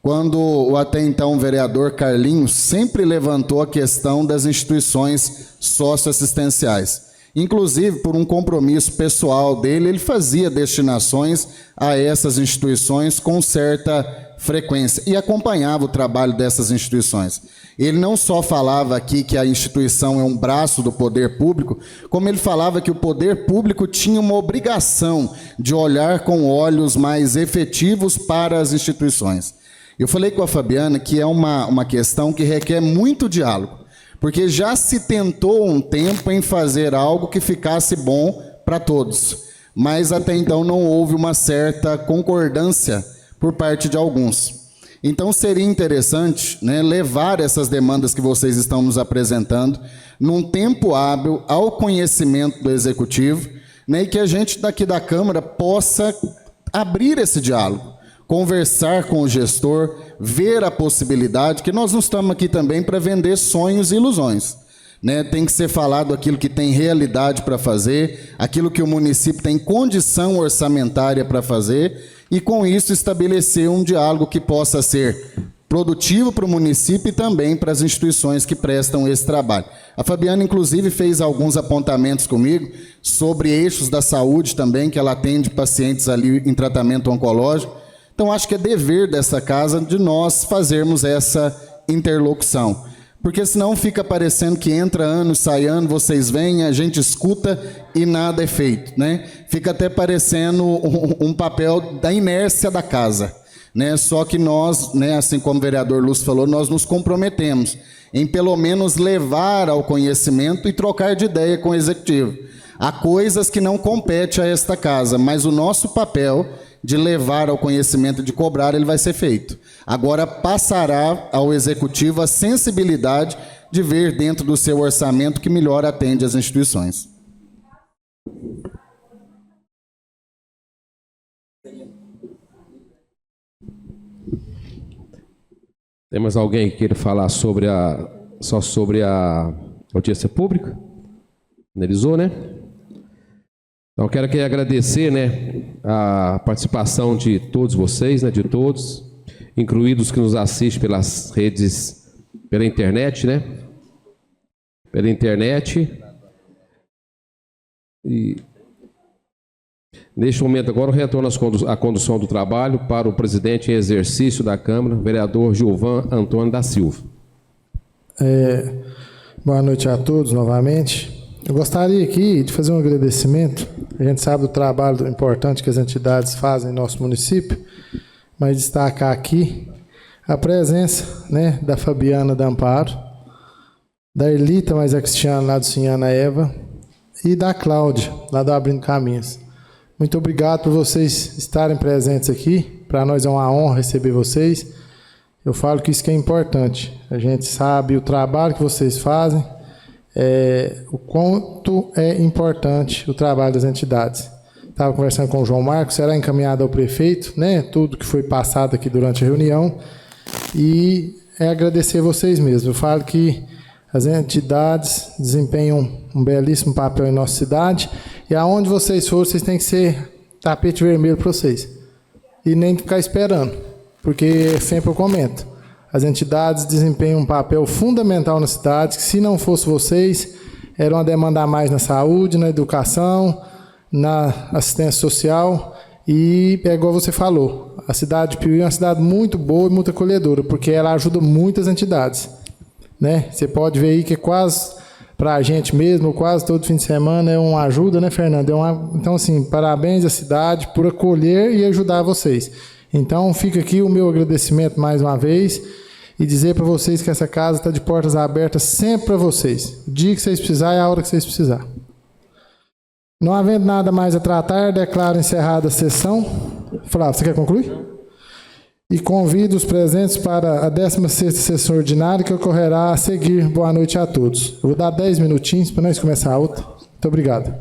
quando o até então vereador Carlinhos sempre levantou a questão das instituições socioassistenciais. Inclusive, por um compromisso pessoal dele, ele fazia destinações a essas instituições com certa frequência e acompanhava o trabalho dessas instituições. Ele não só falava aqui que a instituição é um braço do poder público, como ele falava que o poder público tinha uma obrigação de olhar com olhos mais efetivos para as instituições. Eu falei com a Fabiana que é uma questão que requer muito diálogo, porque já se tentou um tempo em fazer algo que ficasse bom para todos, mas até então não houve uma certa concordância por parte de alguns. Então seria interessante, né, levar essas demandas que vocês estão nos apresentando num tempo hábil ao conhecimento do Executivo, né, e que a gente daqui da Câmara possa abrir esse diálogo, conversar com o gestor, ver a possibilidade, que nós não estamos aqui também para vender sonhos e ilusões, né? Tem que ser falado aquilo que tem realidade para fazer, aquilo que o município tem condição orçamentária para fazer, e com isso estabelecer um diálogo que possa ser produtivo para o município e também para as instituições que prestam esse trabalho. A Fabiana, inclusive, fez alguns apontamentos comigo sobre eixos da saúde também, que ela atende pacientes ali em tratamento oncológico. Então, acho que é dever dessa casa de nós fazermos essa interlocução. Porque senão fica parecendo que entra ano, sai ano, vocês vêm, a gente escuta e nada é feito, né? Fica até parecendo um papel da inércia da casa, né? Só que nós, né, assim como o vereador Lúcio falou, nós nos comprometemos em pelo menos levar ao conhecimento e trocar de ideia com o Executivo. Há coisas que não competem a esta casa, mas o nosso papel de levar ao conhecimento, de cobrar, ele vai ser feito. Agora passará ao Executivo a sensibilidade de ver dentro do seu orçamento que melhor atende as instituições. Tem mais alguém que queira falar só sobre a audiência pública? Analisou, né? Então, quero aqui agradecer, né, a participação de todos vocês, né, de todos, incluídos que nos assistem pelas redes, pela internet, né? Pela internet. E neste momento agora eu retorno à condução do trabalho para o presidente em exercício da Câmara, vereador Gilvan Antônio da Silva. Boa noite a todos novamente. Eu gostaria aqui de fazer um agradecimento. A gente sabe do trabalho importante que as entidades fazem em nosso município, mas destacar aqui a presença, né, da Fabiana da Amparo, da Erlita mais a Cristiana lá do Ciana Eva e da Cláudia, lá do Abrindo Caminhos. Muito obrigado por vocês estarem presentes aqui. Para nós é uma honra receber vocês. Eu falo que isso que é importante. A gente sabe o trabalho que vocês fazem, o quanto é importante o trabalho das entidades. Estava conversando com o João Marcos, será encaminhado ao prefeito, né, tudo que foi passado aqui durante a reunião, e é agradecer vocês mesmos. Eu falo que as entidades desempenham um belíssimo papel em nossa cidade, e aonde vocês forem, vocês têm que ser tapete vermelho para vocês. E nem ficar esperando, porque sempre eu comento, as entidades desempenham um papel fundamental na cidade, que se não fosse vocês, era uma demanda a mais na saúde, na educação, na assistência social, e é igual você falou, a cidade de Piuí é uma cidade muito boa e muito acolhedora, porque ela ajuda muitas entidades, né? Você pode ver aí que quase, para a gente mesmo, quase todo fim de semana é uma ajuda, né, Fernando? Então, assim, parabéns à cidade por acolher e ajudar vocês. Então, fica aqui o meu agradecimento mais uma vez e dizer para vocês que essa casa está de portas abertas sempre para vocês. O dia que vocês precisarem é a hora que vocês precisarem. Não havendo nada mais a tratar, declaro encerrada a sessão. Flávio, você quer concluir? E convido os presentes para a 16ª sessão ordinária, que ocorrerá a seguir. Boa noite a todos. Eu vou dar 10 minutinhos para nós começar a outra. Muito obrigado.